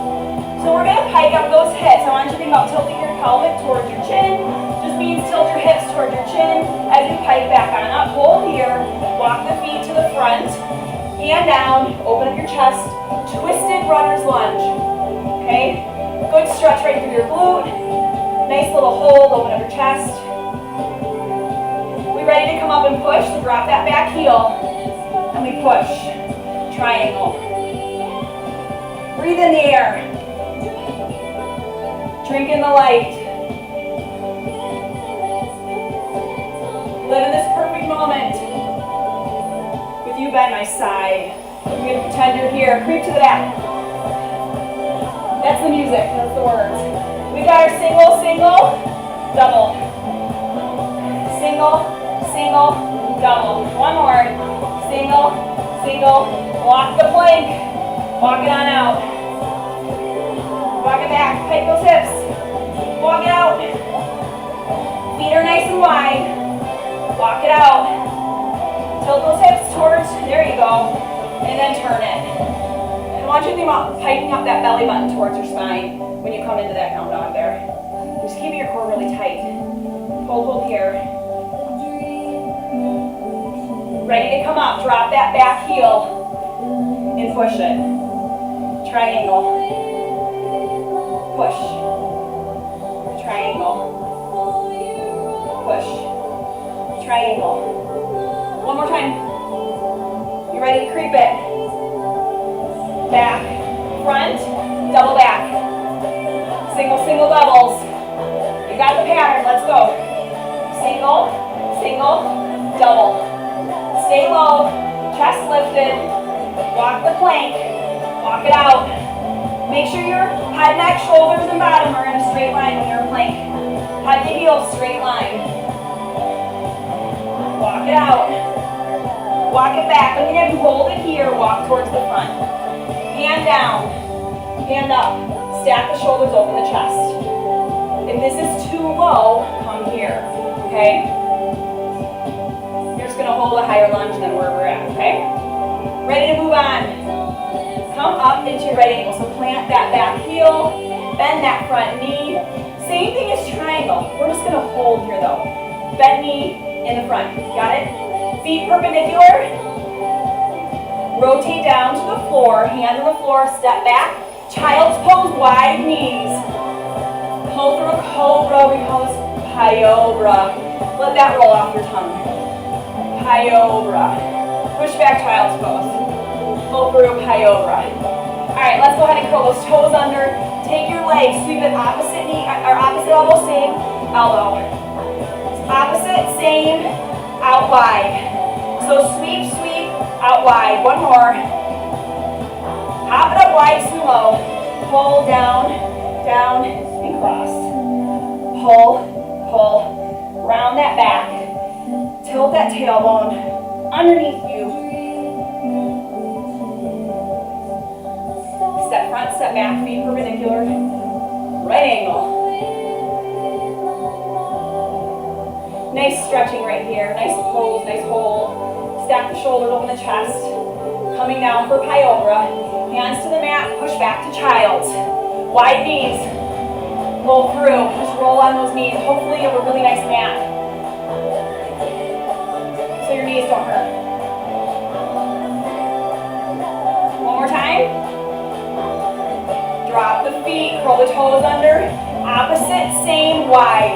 So we're going to pike up those hips. I want you to think about tilting your pelvic towards your chin. Just means tilt your hips towards your chin as you pike back on up. Hold here. Walk the feet to the front. Hand down. Open up your chest. Twisted runner's lunge. Okay? Good stretch right through your glute. Nice little hold. Open up your chest. We ready to come up and push? So drop that back heel. And we push. Triangle. Breathe in the air. Drink in the light. Live in this perfect moment. With you by my side. I'm going to pretend you're here. Creep to the back. That's the music. That's the words. We got our single, single, double. Single, single, double. One more. Single, single. Walk the plank. Walk it on out. Walk it back. Pike those hips. Walk it out. Feet are nice and wide. Walk it out. Tilt those hips towards, there you go. And then turn it. I want you to think about piping up that belly button towards your spine when you come into that down dog there. Just keeping your core really tight. Hold here. Ready to come up. Drop that back heel and push it. Triangle. Push. Triangle. Push. Triangle. One more time. You ready to creep it? Back, front, double back. Single, single, doubles. You got the pattern. Let's go. Single, single, double. Stay low. Chest lifted. Walk the plank. Walk it out. Make sure your head, neck, shoulders, and bottom are in a straight line when you're in plank. Head to heel, straight line. Walk it out. Walk it back. I'm going to have you hold it here. Walk towards the front. Hand down. Hand up. Stack the shoulders, open the chest. If this is too low, come here. Okay? You're just going to hold a higher lunge than where we're at. Okay? Ready to move on. Come up into right angle. So plant that back heel. Bend that front knee. Same thing as triangle. We're just going to hold here though. Bend knee in the front. Got it? Feet perpendicular. Rotate down to the floor. Hand on the floor. Step back. Child's pose. Wide knees. Pull through a cobra. We call this Pyio. Let that roll off your tongue. Pyio. Push back child's pose. Pull through Pyio. Alright, let's go ahead and curl those toes under. Take your legs. Sweep it opposite knee. Or opposite elbow. Same elbow. Opposite. Same. Out wide. So sweep, sweep, out wide. One more. Hop it up wide, sumo. Pull down, down, and cross. Pull, pull. Round that back. Tilt that tailbone underneath you. Step front, step back, feet perpendicular. Right angle. Nice stretching right here. Nice pose, nice hold. Stack the shoulders, open the chest. Coming down for Pyyo. Hands to the mat, push back to child's. Wide knees. Pull through. Just roll on those knees. Hopefully you have a really nice mat. So your knees don't hurt. toes under. Opposite, same, wide.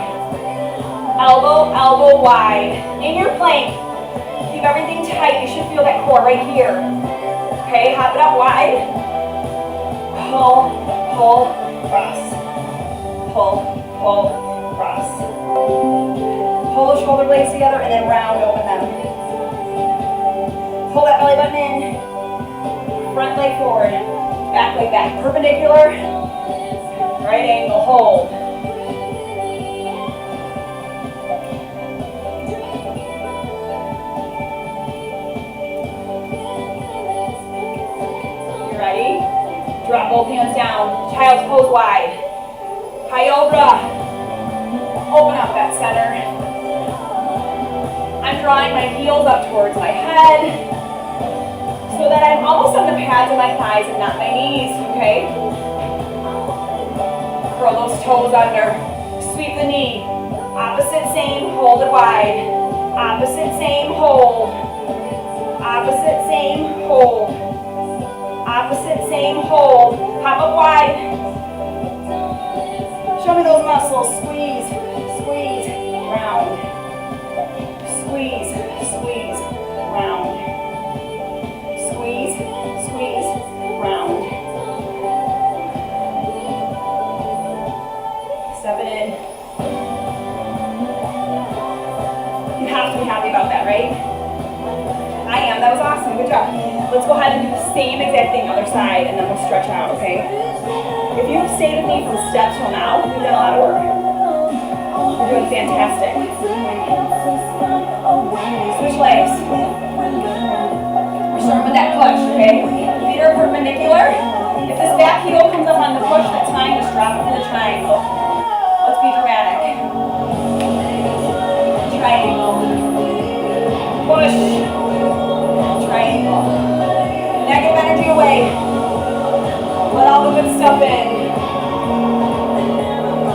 Elbow, elbow, wide. In your plank, keep everything tight. You should feel that core right here. Okay, hop it up wide. Pull, pull, press. Pull, pull, press. Pull the shoulder blades together and then round, open them. Pull that belly button in. Front leg forward. Back leg back. Perpendicular. Right angle, hold. You ready? Drop both hands down. Child's pose wide. Pyyo. Open up that center. I'm drawing my heels up towards my head so that I'm almost on the pads of my thighs and not my knees, okay? Curl those toes under. Sweep the knee. Opposite, same, hold it wide. Opposite, same, hold. Opposite, same, hold. Opposite, same, hold. Hop up wide. Show me those muscles. Squeeze, squeeze, round. Squeeze, squeeze, round. Squeeze, squeeze, round. Step it in. You have to be happy about that, right? I am. That was awesome. Good job. Let's go ahead and do the same exact thing other side, and then we'll stretch out, okay? If you've stayed with me from step till now, you've done a lot of work. You're doing fantastic. Switch legs. We're starting with that push, okay? Feet are perpendicular. If this back heel comes up on the push, that's fine. Just drop it to the triangle. Let's be dramatic. Triangle. Push. Triangle. Negative energy away. Let all the good stuff in.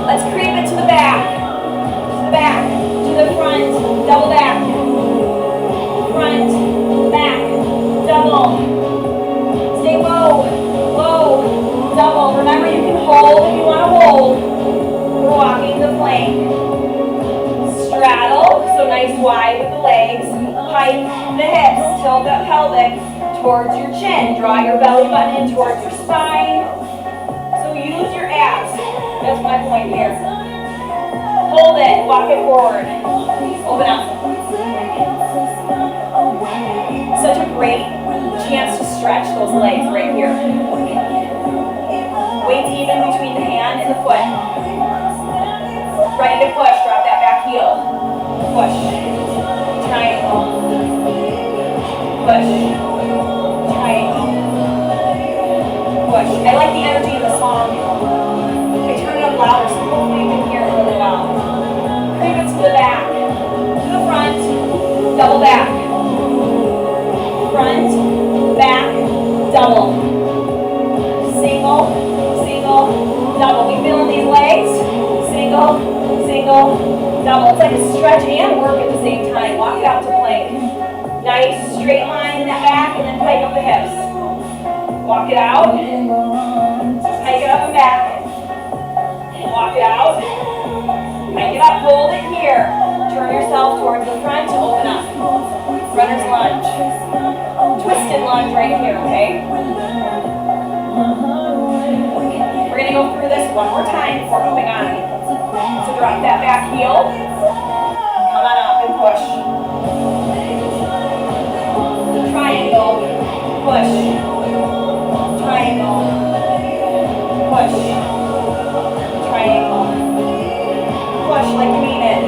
Let's creep it to the back. To the back. To the front. Double back. Front. Back. Double. Stay low. Low. Double. Remember, you can hold if you want to hold. We're walking the plank. Straddle. So nice wide with the legs. Hike the hips. Tilt that pelvic towards your chin. Draw your belly button in towards your spine. So use your abs. That's my point here. Hold it. Walk it forward. Open up. Such a great chance to stretch those legs right here. Weights even between the hand and the foot. Ready to push. Drop that back heel. Push. Triangle. Push. Triangle. Push. I like the energy of the song. I turn it up louder so hopefully you can hear it really well. Creep it to the back. To the front. Double back. Front. Back. Double. Single. Single. Double. We feeling these legs? Single. Single. Double. It's like a stretch and work at the same time. Walk it out to plank. Nice straight line in that back and then tighten up the hips. Walk it out. Hike it up and back. Walk it out. Hike it up. Hold it here. Turn yourself towards the front to open up. Runner's lunge. Twisted lunge right here, okay? We're going to go through this one more time before moving on. So drop that back heel. Come on up and push. Triangle. Push. Triangle. Push. Triangle. Push like you mean it.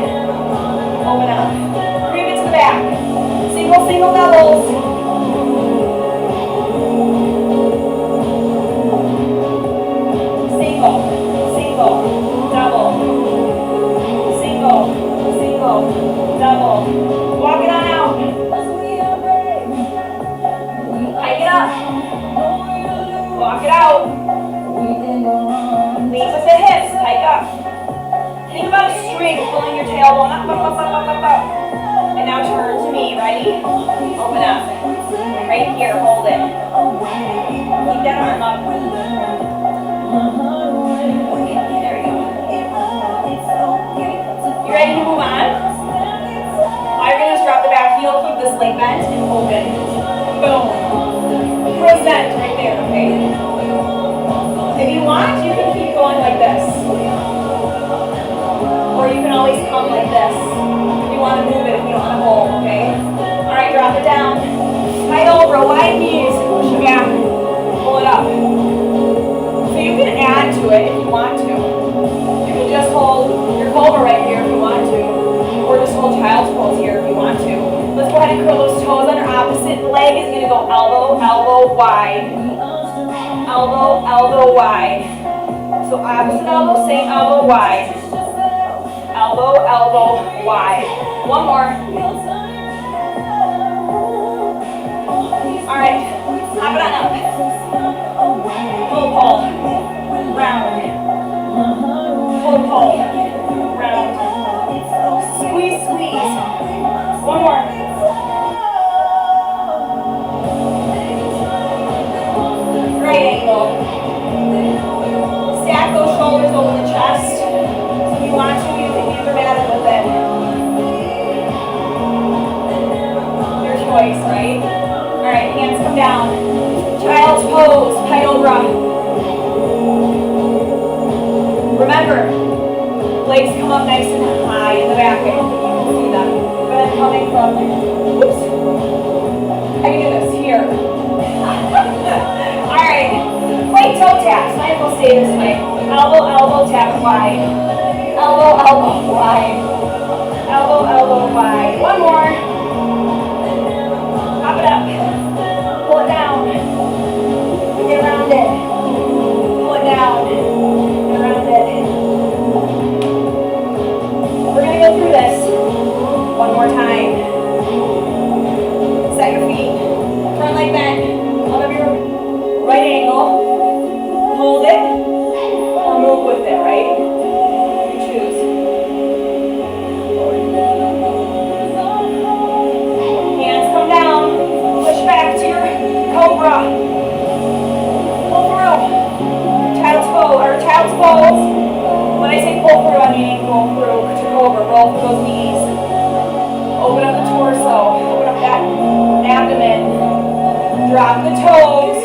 Open up. Creep it to the back. Single, single, doubles. Single, single, double. Single, single, double. Walk it on out. Hike it up. Walk it out. Lead with the hips. Hike up. Think about a string pulling your tailbone up, up, up, up, up, up, up. And now turn to me. Ready? Open up. Right here. Hold it. Keep that arm up. There you go. You ready to move on? All you're gonna just drop the back heel, keep this leg bent and open. Boom. Present right there, okay? If you want, you can keep going like this. Or you can always come like this. If you want to move it, if you don't want to hold, okay? All right, drop it down. Tight over, wide knees, push it back. Pull it up. So you can add to it if you want to. You can just hold your cobra right here if you want to. Or just hold child's pose here if you want to. Let's go ahead and curl those toes on our opposite leg. Is going to go elbow, elbow, wide. Elbow, elbow, wide. So opposite elbow, same elbow, wide. Elbow, elbow, wide. One more. All right, hop it on up. Pull, pull, round. Pull, pull, round. Squeeze, squeeze. One more. Right angle. Stack those shoulders over the chest. So if you want to, you can be dramatic with it. Your choice, right? All right, hands come down. Child's pose, Pyyo. Remember, legs come up nice and high in the back. I don't think you can see them. But I'm coming from, whoops. I can do this here. All right, plate toe taps. Might as well stay this way. Elbow, elbow, tap wide. Elbow, elbow, wide. Elbow, elbow, wide. One more. Hop it up. Pull it down. Get around it. Pull it down. Get around it. We're going to go through this one more time. Set your feet. Front leg bent. Out of your right angle. Hold it. Or move with it, right? You choose. Hands come down. Push back to your cobra. Pull through. Child's pose, or child's pose. When I say pull through, I mean go through to cobra. Roll through those knees. Open up the torso. Open up that abdomen. Drop the toes.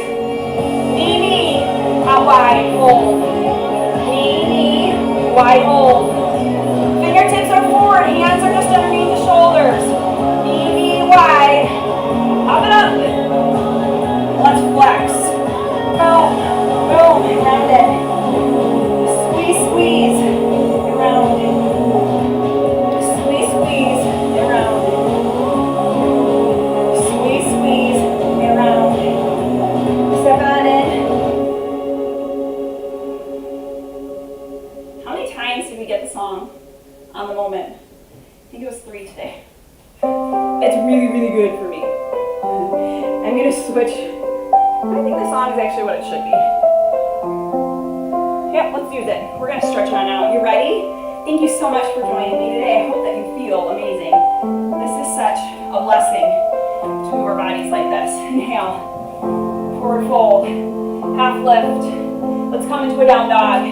Knee, knee. Out wide. Hold. Knee, knee. Wide hold. Fingertips are forward. Hands are just underneath the shoulders. Knee, knee, wide. Hop it up. Let's flex. Boom. Boom. Round it. Squeeze, squeeze. Around it. Squeeze, squeeze. Around it. Squeeze, squeeze. Around it. Step on in. How many times did we get the song on the moment? I think it was 3 today. It's really, really good for me. I'm going to switch. I think the song is actually what it should be. Yep, let's use it. We're going to stretch on out. You ready? Thank you so much for joining me today. I hope that you feel amazing. This is such a blessing to move our bodies like this. Inhale. Forward fold. Half lift. Let's come into a down dog.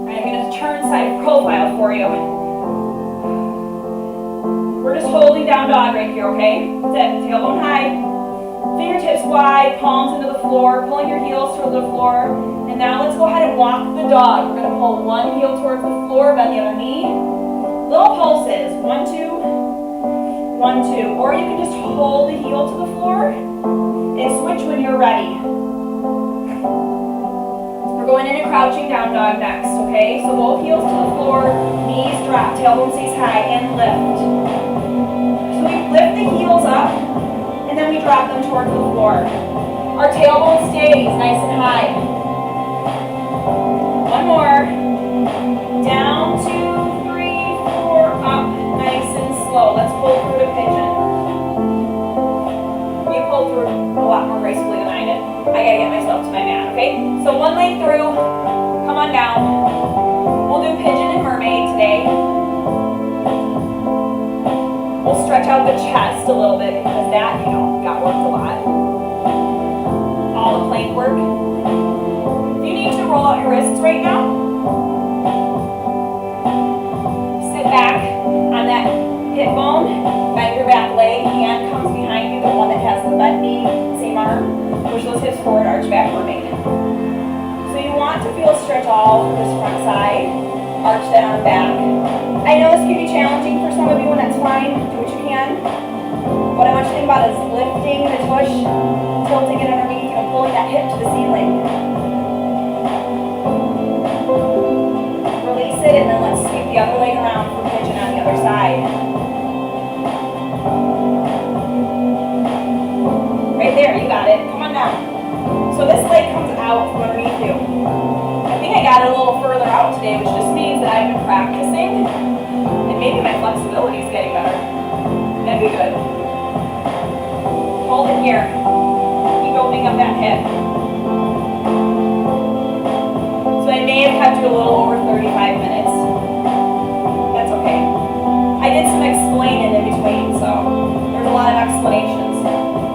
Alright, I'm going to turn side profile for you. We're just holding down dog right here, okay? That's it. Tailbone high. Fingertips wide, palms into the floor, pulling your heels toward the floor. And now let's go ahead and walk the dog. We're going to pull one heel towards the floor, bend the other knee. Little pulses. 1, 2, 1, 2. Or you can just hold the heel to the floor and switch when you're ready. We're going into crouching down dog next, okay? So both heels to the floor, knees drop, tailbone stays high, and lift. So we lift the heels up, and then we drop them towards the floor. Our tailbone stays nice and high. One more. Down, 2, 3, 4, up, nice and slow. Let's pull through to pigeon. You pull through a lot more gracefully than I did. I gotta get myself to my mat, okay? So one leg through, come on down. We'll do pigeon and mermaid today. We'll stretch out the chest a little bit because that, got worked a lot. All the plank work. If you your wrists right now. Sit back on that hip bone, bend your back leg, hand comes behind you, the one that has the bent knee, same arm. Push those hips forward, arch back, remain. So you want to feel a stretch all through this front side, arch that on the back. I know this can be challenging for some of you, and that's fine. Do what you can. What I want you to think about is lifting the tush, tilting it underneath, and pulling that hip to the ceiling. Release it, and then let's sweep the other leg around for pigeon on the other side. Right there, you got it. Come on down. So this leg comes out from underneath you. I think I got it a little further out today, which just means that I've been practicing, and maybe my flexibility is getting better. That'd be good. Hold it here. Keep opening up that hip. So I may have kept you a little over 35 minutes. That's okay. I did some explaining in between, so there's a lot of explanations.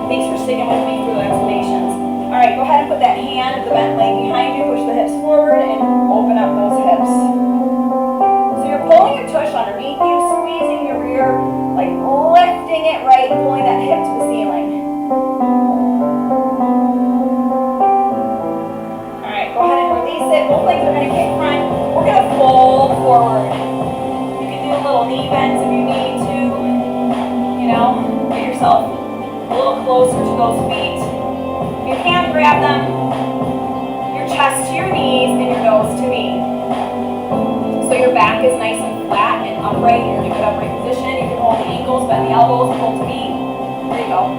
Thanks for sticking with me through the explanations. All right, go ahead and put that hand of the bent leg behind you, push the hips forward, and open up those hips. So you're pulling your tush underneath you, squeezing your rear, like lifting it right, and pulling that hip to the ceiling. All right, go ahead and release it. Both legs are going to kick front. We're going to fold forward. You can do little knee bends if you need to. You know, get yourself a little closer to those feet. You can grab them, your chest to your knees and your nose to me. So your back is nice and flat and upright. You're in a good upright position. You can hold the ankles, bend the elbows, pull to me. There you go.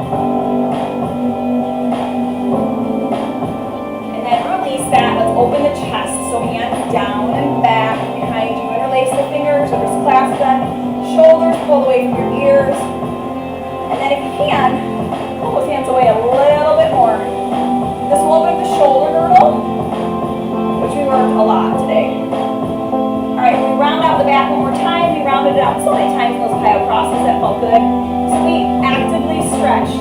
And then release that. Let's open the chest. So hands down and back behind you. Interlace the fingers or just clasp them. Shoulders pulled away from your ears. And then if you can, pull those hands away a little bit more. This will open up the shoulder girdle, which we worked a lot today. All right, we round out the back one more time. We rounded it out so many times in those Pyyo crosses that felt good. So we actively stretched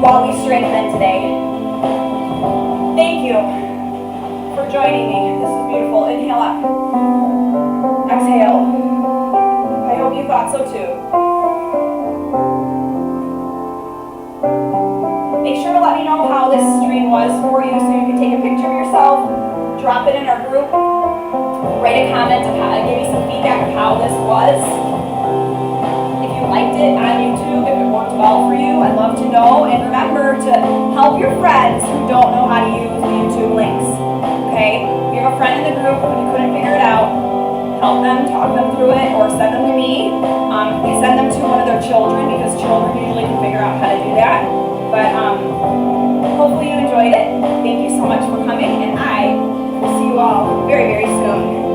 while we strengthened today. Thank you for joining me. This is beautiful. Inhale up. Exhale. I hope you thought so too. Make sure to let me know how this stream was for you so you can take a picture of yourself, drop it in our group, write a comment of how, give me some feedback of how this was. If you liked it on YouTube, if it worked well for you, I'd love to know. And remember to help your friends who don't know how to use the YouTube links. Okay? If you have a friend in the group and you couldn't figure it out, help them, talk them through it, or send them to me. Send them to one of their children because children usually can figure out how to do that. But hopefully you enjoyed it. Thank you so much for coming, and I will see you all very, very soon.